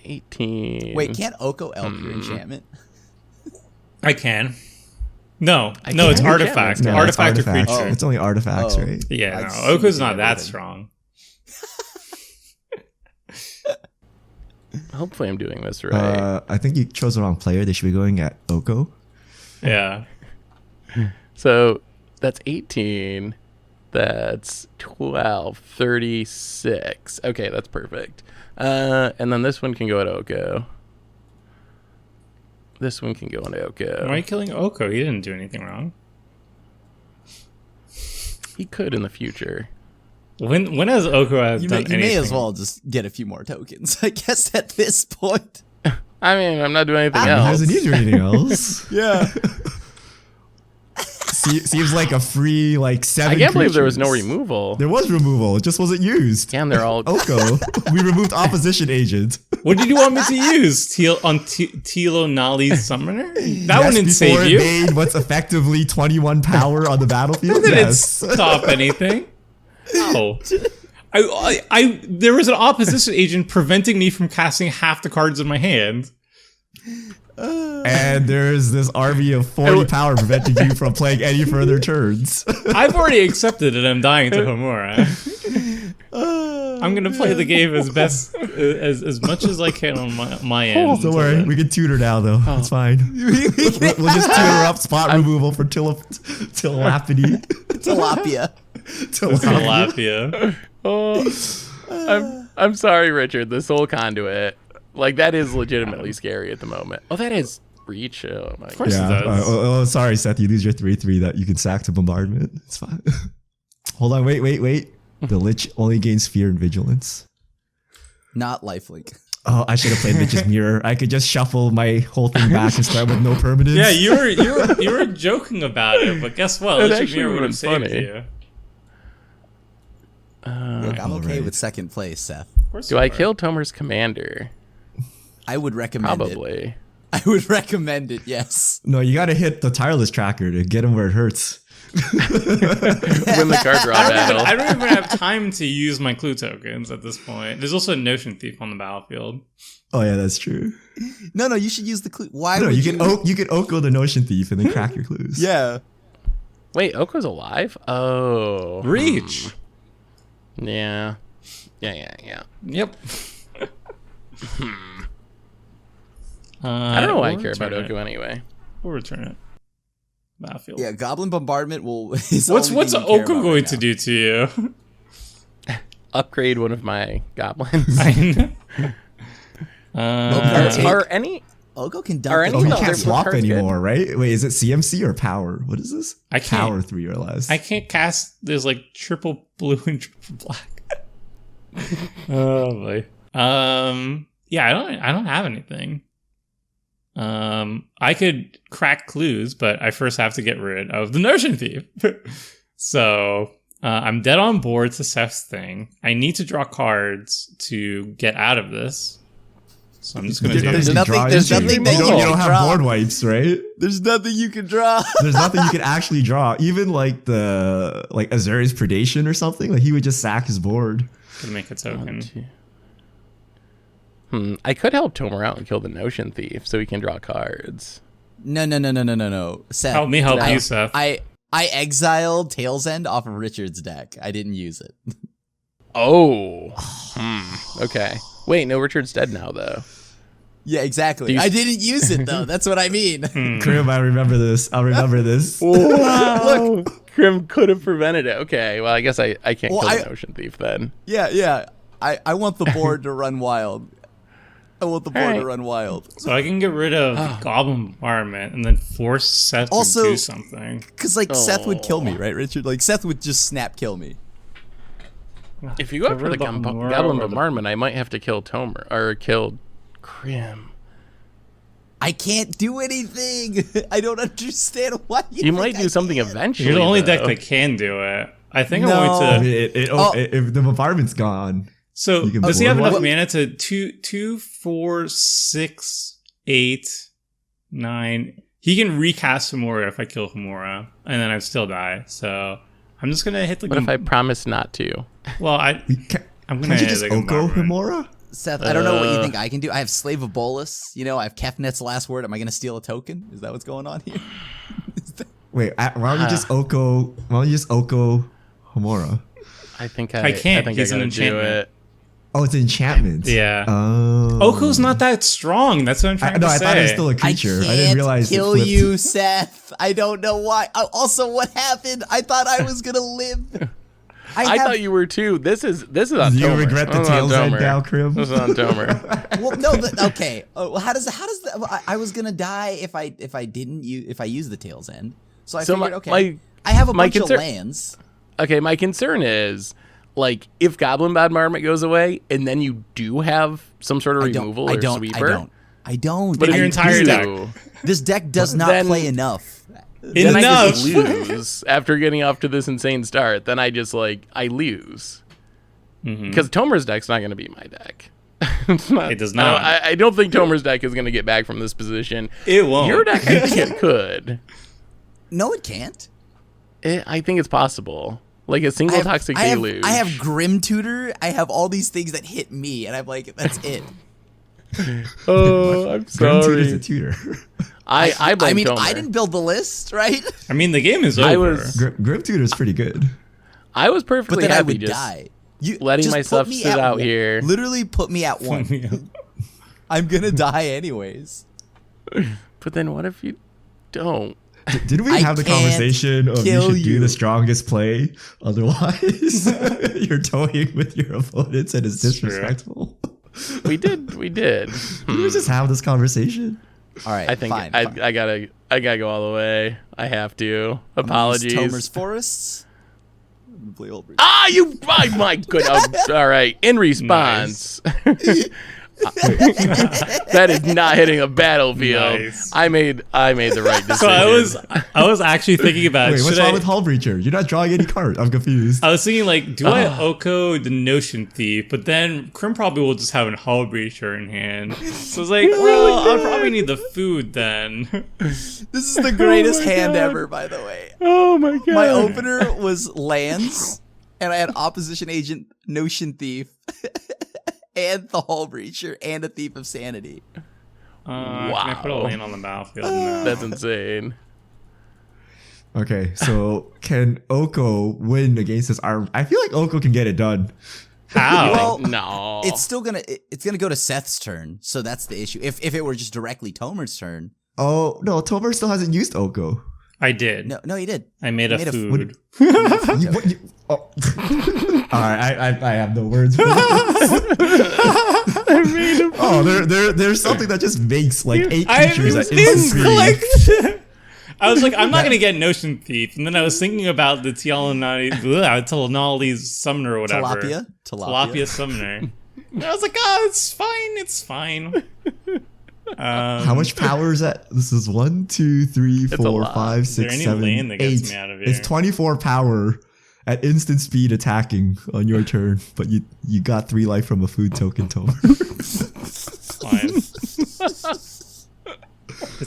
18. Wait, can't Oko elf your enchantment? I can. No, I no, it's can't. artifact. No, it's artifact or artifacts. creature. It's only artifacts, Oh. right? Yeah, I no, see Oko's not that everything. strong. Hopefully I'm doing this right. I think you chose the wrong player. They should be going at Oko. Yeah. So that's 18. That's 12. 36. Okay, that's perfect. And then this one can go at Oko. This one can go on Oko. Why are you killing Oko? He didn't do anything wrong. He could in the future. When has Oko You done may anything? as well just get a few more tokens, I guess, at this point. I mean, I'm not doing anything He else. doesn't need to do anything else. Yeah. Seems like a free like 7. I can't believe there was no creatures. removal. There was removal. It just wasn't used. And they're all. Oko. We removed opposition agent. What did you want me to use? Tilo Nali's Summoner? That one didn't before save it you. made what's effectively 21 power on the battlefield. That didn't Yes. stop anything. No. There was an opposition agent preventing me from casting half the cards in my hand. And there's this army of 40 power preventing you from playing any further turns. I've already accepted it. I'm dying to Homura. I'm gonna play the game as best as much as I can on my end. Don't worry, we can tutor now though. It's fine. We'll just tutor up spot removal for Tilapity. Tilapia. Tilapia. I'm sorry, Richard. This whole conduit, like, that is legitimately scary at the moment. Oh, that is breach. Oh my god. course it does. Oh, sorry, Seth. You lose your 3/3 that you can sack to bombardment. It's fine. Hold on. Wait. The Lich only gains fear and vigilance. Not lifelink. Oh, I should have played Lich's Mirror. I could just shuffle my whole thing back and start with no permanence. Yeah, you were joking about it, but guess what? It Lich actually Mirror would have would've saved been funny. you. Look, I'm okay alright. with second place, Seth. Of course Do you I are. kill Tomer's commander? I would recommend it. Probably. I would recommend it, yes. No, you got to hit the tireless tracker to get him where it hurts. Win the card draw battle. I don't even have time to use my clue tokens at this point. There's also a Notion Thief on the battlefield. Oh yeah, that's true. No, you should use the clue. Why No, would you can Oko the Notion Thief and then crack your clues. Yeah. Wait, Oko's alive? Oh. Reach. Yeah. Yep. I don't know why I we'll care about return Oko it. anyway. We'll return it. Battlefield. Yeah, Goblin Bombardment will. Is the What's only thing you care Oko about going right to now. do to you? Upgrade one of my goblins. I know. Are any? Oko can Are dump any Oh, it. he No, can't they're swap cards good. anymore, right? Wait, is it CMC or power? What is this? I can't- Power 3 or less. I can't cast. There's like triple blue and triple black. Oh boy. Yeah, I don't have anything. I could crack clues, but I first have to get rid of the Notion Thief. So I'm dead on board to Seth's thing. I need to draw cards to get out of this. So I'm just gonna do There's it. nothing- there's nothing you that don't, you you don't can have draw. board wipes, right? There's nothing you can draw. There's nothing you can actually draw. Even like the Azuri's Predation or something. Like he would just sack his board. Gonna make a token. I could help Tomer out and kill the Notion Thief so he can draw cards. No. Seth. Help me help you, Seth. I exiled Tail's End off of Richard's deck. I didn't use it. Oh. Okay. Wait, no, Richard's dead now, though. Yeah, exactly. I didn't use it, though. That's what I mean. Krim, I remember this. I'll remember this. Wow. Look, Krim could have prevented it. Okay, well, I guess I can't kill the Notion Thief then. Yeah. I want the board to run wild. To run wild. So I can get rid of Goblin Bombardment and then force Seth to do something. Because, Seth would kill me, right, Richard? Seth would just snap kill me. If you go after the Goblin Bombardment, I might have to kill Tomer, or kill Krim. I can't do anything. I don't understand why you might do something eventually. You're the only deck that can do it. I think I'm going to... If the bombardment's gone... So does he have enough mana to 2, 4, 6, 8, 9? He can recast Homura if I kill Homura, and then I'd still die. So I'm just gonna hit the. What if I promise not to? Well, I'm gonna hit just Oko Homura. Seth, I don't know what you think I can do. I have Slave of Bolus. I have Kefnet's Last Word. Am I gonna steal a token? Is that what's going on here? Wait, why don't you just Oko? Why don't you just Oko Homura? I think I can't. He's an enchantment. Do it. Oh, it's enchantment. Yeah. Oh. Oko's not that strong. That's what I'm trying to say. I thought it was still a creature. I didn't realize kill you, Seth. I don't know why. Also, what happened? I thought I was gonna live. I thought you were too. This is on Tomer. Do you regret the Tail's End now, Krim? This is on Tomer. Well, no. Okay. How does that? I was gonna die if I use the Tail's End. So I figured, I have a bunch of lands. Okay, my concern is, if Goblin Bombardment goes away, and then you do have some sort of removal or sweeper. I don't. But in your entire deck. This deck does not play enough. Then I just lose after getting off to this insane start. Then I just, I lose. Because Tomer's deck's not going to be my deck. It does not. I don't think Tomer's deck is going to get back from this position. It won't. Your deck, I think it could. No, it can't. I think it's possible. A single toxic deluge. I have Grim Tutor. I have all these things that hit me, and I'm like, that's it. Oh, I'm sorry. Grim Tutor's a tutor. I blame Tomer. I didn't build the list, right? I mean, the game is over. Grim Tutor's pretty good. I was perfectly happy I would just die. letting myself sit out here. Literally put me at 1. I'm going to die anyways. But then what if you don't? Did we have the conversation of you should do the strongest play? Otherwise, you're toying with your opponents and it's disrespectful. We did. Did we just have this conversation? All right, I think I gotta go all the way. I have to. Apologies. Tomer's Forests. My goodness. All right. In response. Nice. That is not hitting a battlefield. Nice. I made the right decision. So I was actually thinking about what's wrong with Hull Breacher? You're not drawing any card. I'm confused. I was thinking do I Oko the Notion Thief? But then Krim probably will just have a Hull Breacher in hand. So I was like, well, I'll probably need the food then. This is the greatest hand ever, by the way. Oh my god. My opener was lands, and I had Opposition Agent, Notion Thief, and the Hull Breacher, and a Thief of Sanity. Wow. Can I put a land on the battlefield? No. That's insane. Okay, so can Oko win against this arm? I feel like Oko can get it done. How? Well, no. It's gonna go to Seth's turn, so that's the issue. If it were just directly Tomer's turn. Oh no, Tomer still hasn't used Oko. I did. No, he did. I made a food. All right, I have no words for this. I made a food. Oh, there's something that just makes 8 creatures at instant speed. I was like, I'm not going to get Notion Thief. And then I was thinking about the Telenali's summoner or whatever. Tilapia summoner. And I was like, it's fine. How much power is that? This is 1, 2, 3, 4, 5, 6, 7, 8. It's 24 power at instant speed attacking on your turn, but you got 3 life from a food token, Tomer. Fine.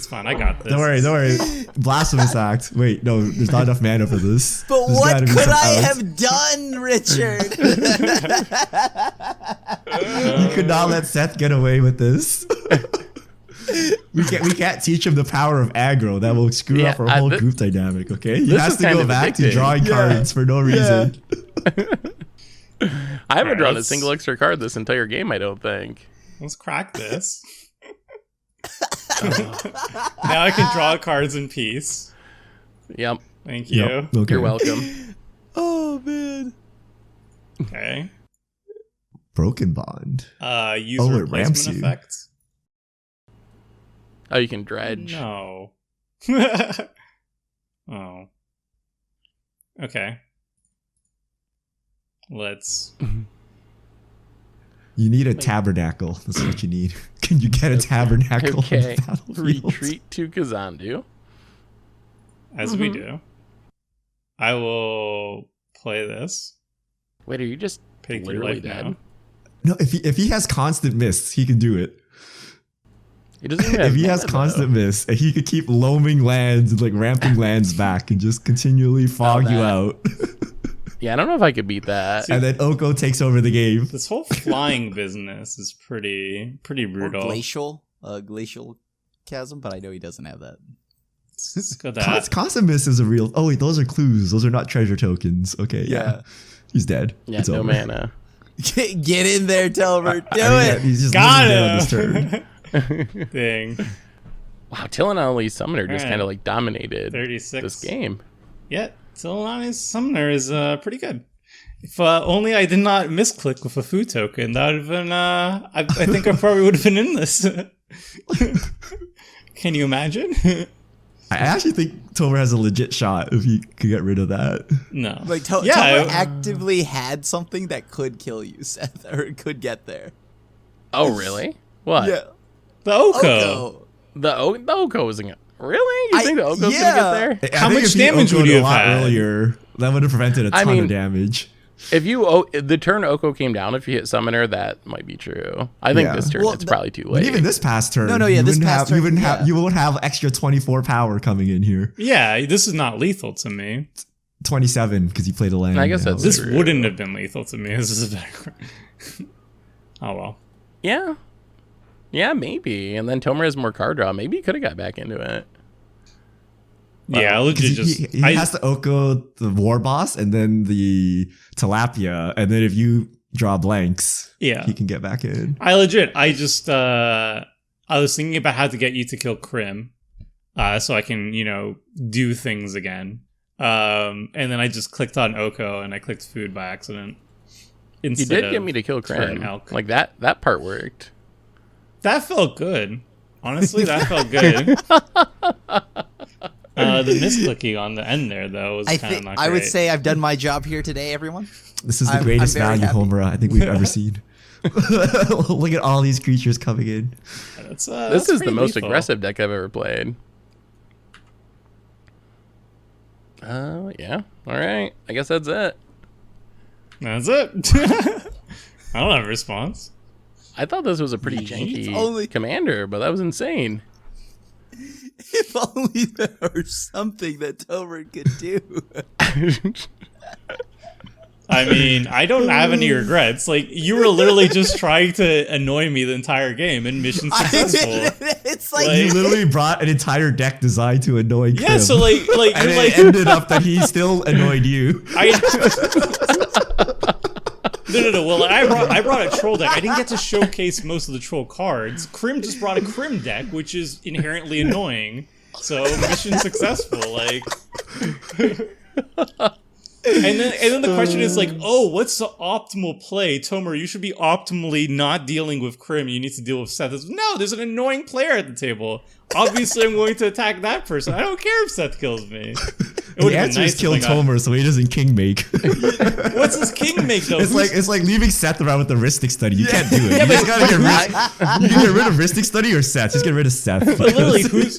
It's fine. I got this. Don't worry. Blasphemous act. Wait, no, there's not enough mana for this. But There's what gotta be could some I outs. have done, Richard? You could not let Seth get away with this. We can't teach him the power of aggro. That will screw up our whole group dynamic. Okay, he has to go back to drawing cards for no reason. I haven't drawn a single extra card this entire game, I don't think. Let's crack this. Now I can draw cards in peace. Yep. Thank you. Yep. Okay. You're welcome. Oh, man. Okay. Broken Bond. User it ramps replacement you. effect. Oh, you can dredge. No. Oh. Okay. Let's. You need a tabernacle. That's what you need. Can you get a tabernacle? on Okay. the battlefield? Retreat to Kazandu. As we do. I will play this. Wait, are you just Pick your literally life dead? now. No, if he has constant miss, he can do it. He doesn't even have If he has mana, constant miss, and he could keep loaming lands and like ramping lands back and just continually fog you that. out. Yeah, I don't know if I could beat that. And then Oko takes over the game. This whole flying business is pretty Or brutal. glacial chasm, but I know he doesn't have that. Let's go that. Constant miss is a real. Oh wait, those are clues. Those are not treasure tokens. Okay, yeah. He's dead. Yeah, It's no over. mana. Get in there, Telbert. Do Yeah, it. he's just Got literally dead on his him. turn. Dang. Wow, Tilonali's Summoner just Alright. kind of like dominated 36. this game. Yeah, Tilonani's Summoner is pretty good. If only I did not misclick with a food token, that would have been. I think I probably would have been in this. Can you imagine? I actually think Tomer has a legit shot if he could get rid of that. No. Like, Yeah, Telbert I- actively had something that could kill you, Seth, or could get there. Oh, really? What? Yeah. The Oko. Oko. The Oko wasn't gonna... Really? You think the Oko's yeah. gonna get there? I How think much if he damage would Oko'd you a have lot had? earlier? That would have prevented a ton of damage. If you the turn Oko came down, if you hit Summoner, that might be true. I think Yeah. this turn Well, it's probably too late. But even this past turn, No, you this wouldn't past have, turn, you wouldn't have, yeah. you won't have extra 24 power coming in here. Yeah, this is not lethal to me. 27 because you played a land. I guess that's This true. wouldn't have been lethal to me. This is a better. Oh well. Yeah. Yeah, maybe. And then Tomer has more card draw. Maybe he could have got back into it. Yeah, legit. He, Just he has to Oko the war boss and then the tilapia, and then if you draw blanks, Yeah. he can get back in. I just I was thinking about how to get you to kill Krim, so I can do things again. And then I just clicked on Oko and I clicked food by accident. You did get me to kill turn Krim. elk. Like that part worked. That felt good. Honestly, that felt good. The misclicking on the end there though was kind of not great. I would say I've done my job here today, everyone. This is the I'm greatest very value happy. Homura I think we've ever seen. Look at all these creatures coming in. That's, This is the pretty most lethal. aggressive deck I've ever played. Yeah. All right. I guess that's it. That's it. I don't have a response. I thought this was a pretty If janky only- commander, but that was insane. If only there were something that Telbert could do. I mean, I don't have any regrets. Like, you were literally just trying to annoy me the entire game, and mission successful. It's like, Like- You literally brought an entire deck designed to annoy Krim. Yeah, so like and you're it like, ended up that he still annoyed you. No. Well, I brought a troll deck. I didn't get to showcase most of the troll cards. Krim just brought a Krim deck, which is inherently annoying. So mission successful. Like, and then the question is like, oh, what's the optimal play, Tomer? You should be optimally not dealing with Krim. You need to deal with Seth. No, there's an annoying player at the table. Obviously, I'm going to attack that person. I don't care if Seth kills me. It The would have answer been is nice kill if I got- Tomer so he doesn't king make. What's his king make though? It's like leaving Seth around with the Ristic study. You can't do it. Yeah, You just gotta get you can get rid of Ristic study or Seth. Just get rid of Seth. But literally, who's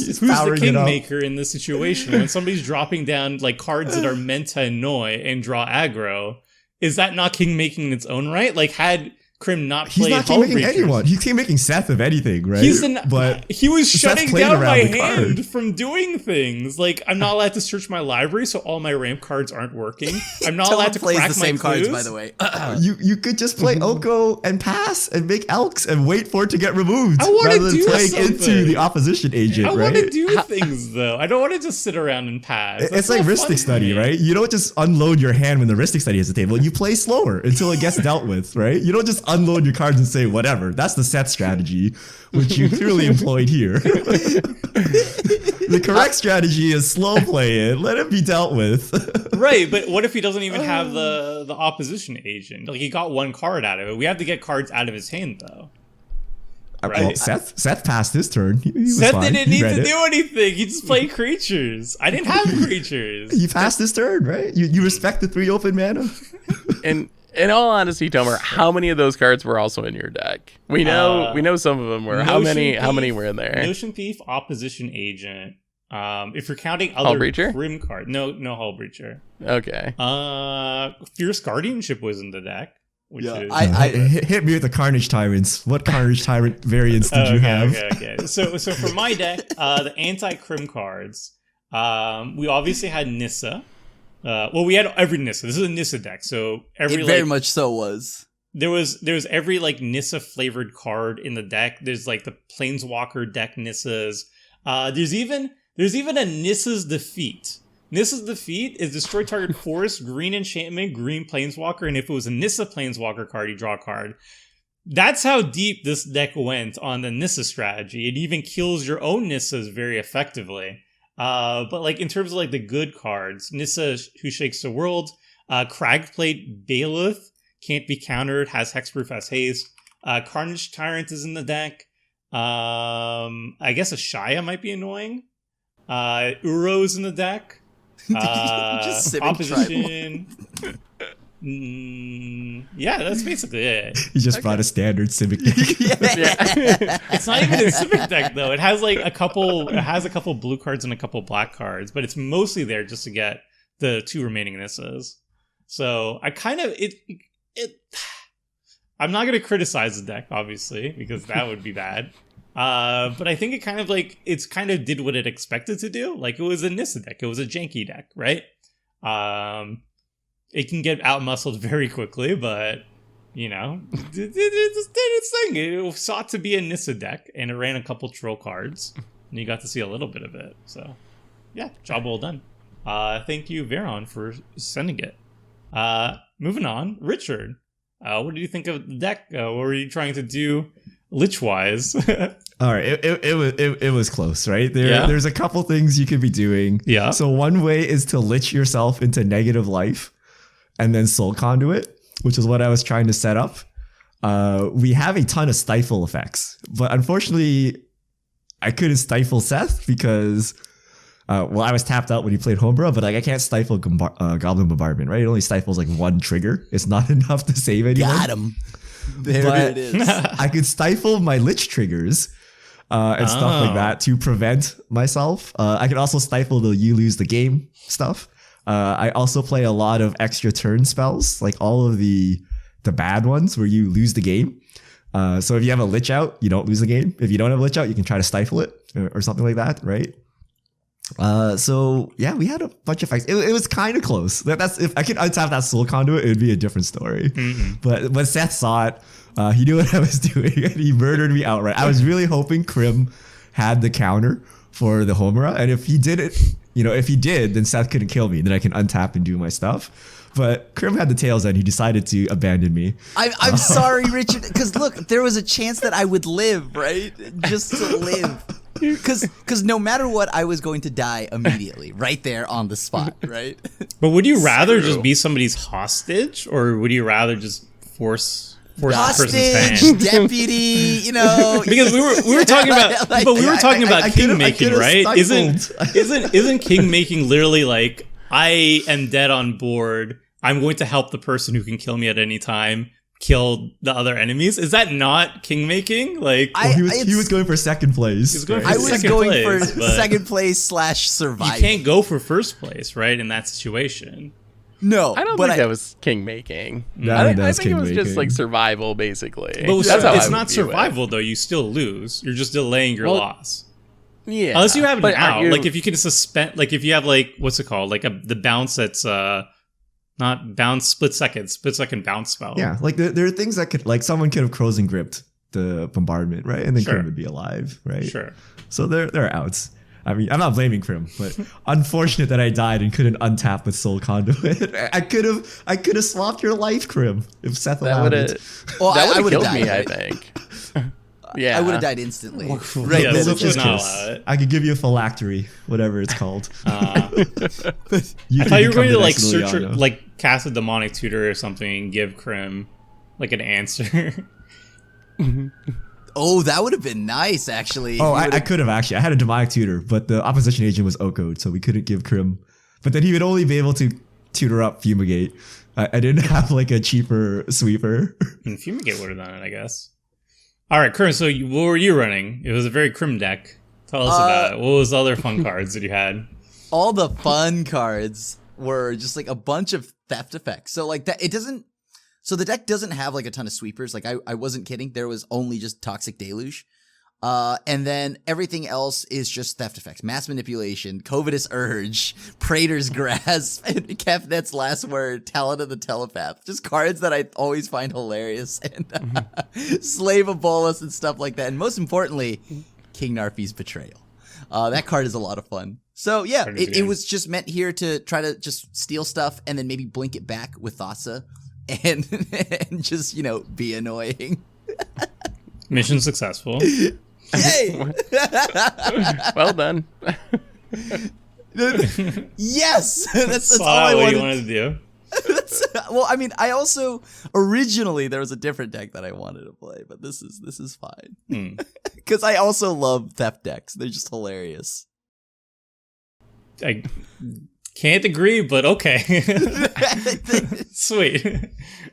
He's the powering it up. kingmaker in this situation? When somebody's dropping down like cards that are meant to annoy and draw aggro, is that not king making in its own right? Like, had Krim not He's played not Hull king making Breachers. anyone. He's king making Seth of anything, right? But he was shutting played down around my the card. hand from doing things. Like, I'm not allowed to search my library, so all my ramp cards aren't working. I'm not allowed to plays crack the same my cards, clues. by the way. You could just play Oko and pass and make Elks and wait for it to get removed. I wanna rather than do playing something. into the opposition agent, I right? want to do things, though. I don't want to just sit around and pass. It's That's like not fun Ristic to Study, me. right? You don't just unload your hand when the Ristic Study hits the table. You play slower until it gets dealt with, right? You don't just unload your cards and say whatever. That's the set strategy, which you clearly employed here. The correct strategy is slow play it. Let it be dealt with. Right, but what if he doesn't even have the opposition agent? Like, he got one card out of it. We have to get cards out of his hand, though. Right. Well, Seth passed his turn. He was Seth fine. didn't He need read to it. do anything. He just played creatures. I didn't have creatures. He passed his turn, right? You respect the 3 open mana. And in all honesty, Tomer, how many of those cards were also in your deck? We know some of them were. How many were in there? Notion Thief, Opposition Agent. If you're counting Hull other Breacher? Krim cards, no Hull Breacher. Okay. Fierce Guardianship was in the deck. Which is Hit me with the Carnage Tyrants. What Carnage Tyrant variants did you have? Okay. So for my deck, the anti-Krim cards, we obviously had Nissa. Well, we had every Nissa. This is a Nissa deck, so every It very much so was. There was every like Nissa flavored card in the deck. There's like the Planeswalker deck Nissas. There's even a Nissa's Defeat. Nissa's Defeat is destroy target forest, green enchantment, green planeswalker, and if it was a Nissa planeswalker card, you draw a card. That's how deep this deck went on the Nissa strategy. It even kills your own Nissas very effectively. But like in terms of like the good cards, Nissa Who Shakes the World, Cragplate Bailiff can't be countered, has hexproof, has haste. Carnage Tyrant is in the deck. I guess a Shia might be annoying. Uro's in the deck. Just Civic Opposition. Yeah, that's basically it. He just brought a standard Civic deck. It's not even a Civic deck though. It has like a couple blue cards and a couple black cards, but it's mostly there just to get the 2 remaining Nissas. So I kind of I'm not gonna criticize the deck, obviously, because that would be bad. But I think it kind of did what it expected to do. Like, it was a Nissa deck. It was a janky deck, right? It can get outmuscled very quickly, but, you know, it did its thing. It sought to be a Nissa deck, and it ran a couple troll cards, and you got to see a little bit of it. So, yeah, job well done. Thank you, Veron, for sending it. Moving on, Richard. What did you think of the deck? What were you trying to do Lich-wise? All right, it was close, right? There's a couple things you could be doing. Yeah. So one way is to lich yourself into negative life, and then Soul Conduit, which is what I was trying to set up. We have a ton of stifle effects, but unfortunately, I couldn't stifle Seth because, I was tapped out when he played Homura, but like I can't stifle Goblin Bombardment, right? It only stifles like 1 trigger. It's not enough to save anyone. Got him. There it is. I could stifle my Lich triggers and stuff like that to prevent myself. I could also stifle the you lose the game stuff. I also play a lot of extra turn spells, like all of the bad ones where you lose the game. So if you have a Lich out, you don't lose the game. If you don't have a Lich out, you can try to stifle it or something like that, right? So yeah, we had a bunch of fights. It was kind of close. That's if I could untap that Soul Conduit, it would be a different story. Mm-hmm. But when Seth saw it, he knew what I was doing and he murdered me outright. I was really hoping Krim had the counter for the Homura, and if he did it, if he did, then Seth couldn't kill me. Then I can untap and do my stuff. But Krim had the tails and he decided to abandon me. I'm sorry, Richard, because look, there was a chance that I would live, right? Just to live. Because no matter what, I was going to die immediately, right there on the spot, right? But would you rather just be somebody's hostage, or would you rather just force the person's hand? Hostage, deputy, Because we were talking about, but we were talking about king making, right? Isn't king making literally like, I am dead on board, I'm going to help the person who can kill me at any time kill the other enemies? Is that not king making? Like, he was going for second place. I was going for second place / survival. You can't go for first place, right? In that situation. No, I don't but think that was king making. No, I that's think it was just king-making. like survival, basically. But That's how I it's would not view it. survival though. You still lose. You're just delaying your Well, loss. Yeah, Unless you have an but out. aren't you- Like if you can suspend, like if you have like what's it called, like the bounce that's not bounce split second bounce spell. Yeah, like there are things that could, like someone could have frozen gripped the bombardment, right? And then Sure. Krim would be alive, right? Sure. So there are outs. I mean, I'm not blaming Krim, but unfortunate that I died and couldn't untap with Soul Conduit. I could have swapped your life, Krim, if Seth that allowed would it. have Well, that would I have would've killed me. died. I think. Yeah, I would have died instantly. Yeah, Right. this then. is not allow it. I could give you a phylactery, whatever it's called. I You thought could you were become going to the like next search, Liliana. like cast a demonic tutor or something and give Krim like an answer. Oh, that would have been nice, actually. Oh, He I would've- could have actually. I had a demonic tutor, but the opposition agent was Okoed, so we couldn't give Krim. But then he would only be able to tutor up Fumigate. I didn't have like a cheaper sweeper. And Fumigate would have done it, I guess. All right, Krim. So what were you running? It was a very Krim deck. Tell us about it. What was the other fun cards that you had? all the fun cards were just like a bunch of theft effects. So like that, it doesn't. So the deck doesn't have like a ton of sweepers. Like I wasn't kidding. There was only just Toxic Deluge. And then everything else is just theft effects, mass manipulation, covetous urge, Praetor's grasp, and Kefnet's last word, Talon of the Telepath. Just cards that I always find hilarious, and Slave of Bolas and stuff like that. And most importantly, King Narfi's Betrayal. That card is a lot of fun. So yeah, it was just meant here to try to just steal stuff and then maybe blink it back with Thassa and just, be annoying. Mission successful. Yay! Well done. Yes! That's all Saw I what wanted. you wanted to do. Well, I mean, I also originally there was a different deck that I wanted to play, but this is fine because I also love theft decks. They're just hilarious. I can't agree, but okay. Sweet.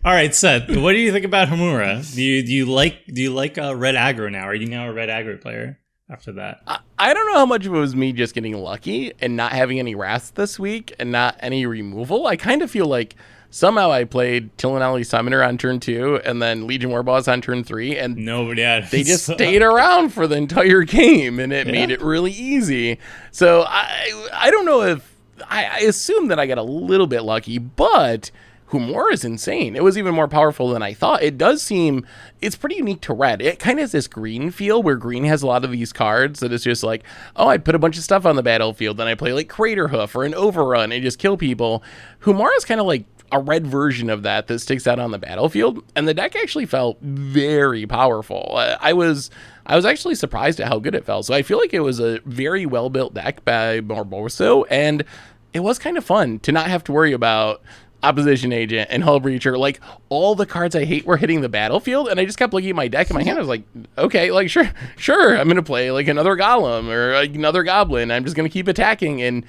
All right, Seth. What do you think about Homura? Do you like red aggro now? Are you now a red aggro player after that? I don't know how much of it was me just getting lucky and not having any wrath this week and not any removal. I kind of feel like somehow I played Tillinelli Summoner on turn 2 and then Legion Warboss on turn 3, and Nobody had. they just stayed around for the entire game, and it made it really easy. So I don't know if I assume that I got a little bit lucky, but Homura is insane. It was even more powerful than I thought. It does seem, it's pretty unique to red. It kind of has this green feel where green has a lot of these cards that is just like, oh, I put a bunch of stuff on the battlefield, then I play like Crater Hoof or an Overrun and just kill people. Homura is kind of like a red version of that sticks out on the battlefield, and the deck actually felt very powerful. I was actually surprised at how good it felt. So I feel like it was a very well built deck by Barboso, and it was kind of fun to not have to worry about Opposition Agent and Hull Breacher. Like, all the cards I hate were hitting the battlefield, and I just kept looking at my deck in my hand. I was like, okay, like sure, I'm gonna play like another Golem or another Goblin. I'm just gonna keep attacking. And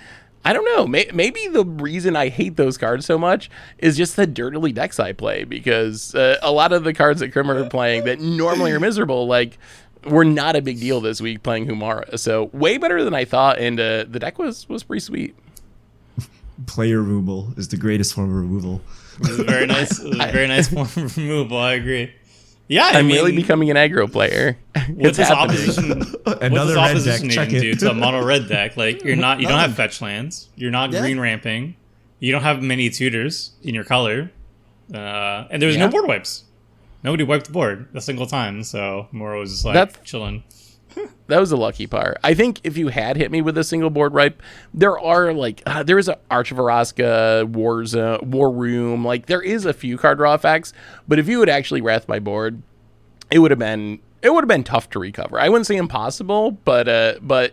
I don't know, maybe the reason I hate those cards so much is just the dirtily decks I play, because a lot of the cards that Krim are playing that normally are miserable, like, were not a big deal this week playing Homura. So way better than I thought, and the deck was pretty sweet. Player removal is the greatest form of removal. It was a very nice. It was a very nice form of removal. I agree. Yeah, I I'm mean, really becoming an aggro player. what's It's this happening. opposition? Another what red does deck. opposition Check agent do it. to a mono red deck? Like you don't have fetch lands. You're not Yeah. green ramping. You don't have many tutors in your color, and there was no board wipes. Nobody wiped the board a single time, so Moro was just like That's- chilling. That was the lucky part. I think if you had hit me with a single board wipe, there are like there is an Arch of Araska, War Room. Like, there is a few card draw effects, but if you had actually wrath my board, it would have been tough to recover. I wouldn't say impossible, but the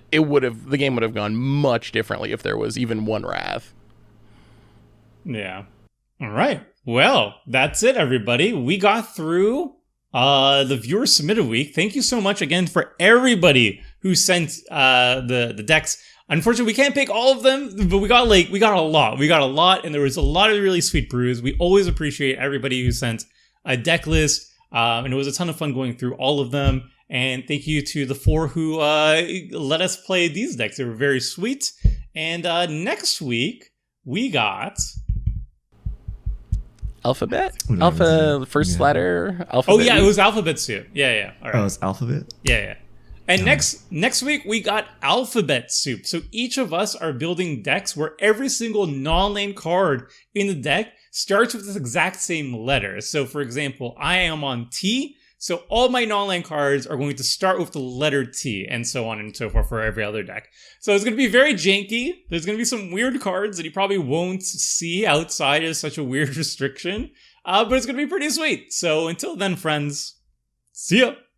game would have gone much differently if there was even one wrath. Yeah. All right. Well, that's it, everybody. We got through the viewer submitted week. Thank you so much again for everybody who sent the decks. Unfortunately, we can't pick all of them, but we got a lot, and there was a lot of really sweet brews. We always appreciate everybody who sent a deck list, and it was a ton of fun going through all of them. And thank you to the 4 who let us play these decks. They were very sweet. And next week we got Alphabet? Whatever. First Yeah. letter? Alphabet? Oh yeah, it was alphabet soup. Yeah. All right. Oh, it's alphabet? Yeah. And next week we got alphabet soup. So each of us are building decks where every single non-lane card in the deck starts with the exact same letter. So for example, I am on T, so all my non-lane cards are going to start with the letter T, and so on and so forth for every other deck. So it's going to be very janky. There's going to be some weird cards that you probably won't see outside of such a weird restriction. But it's going to be pretty sweet. So until then, friends, see ya!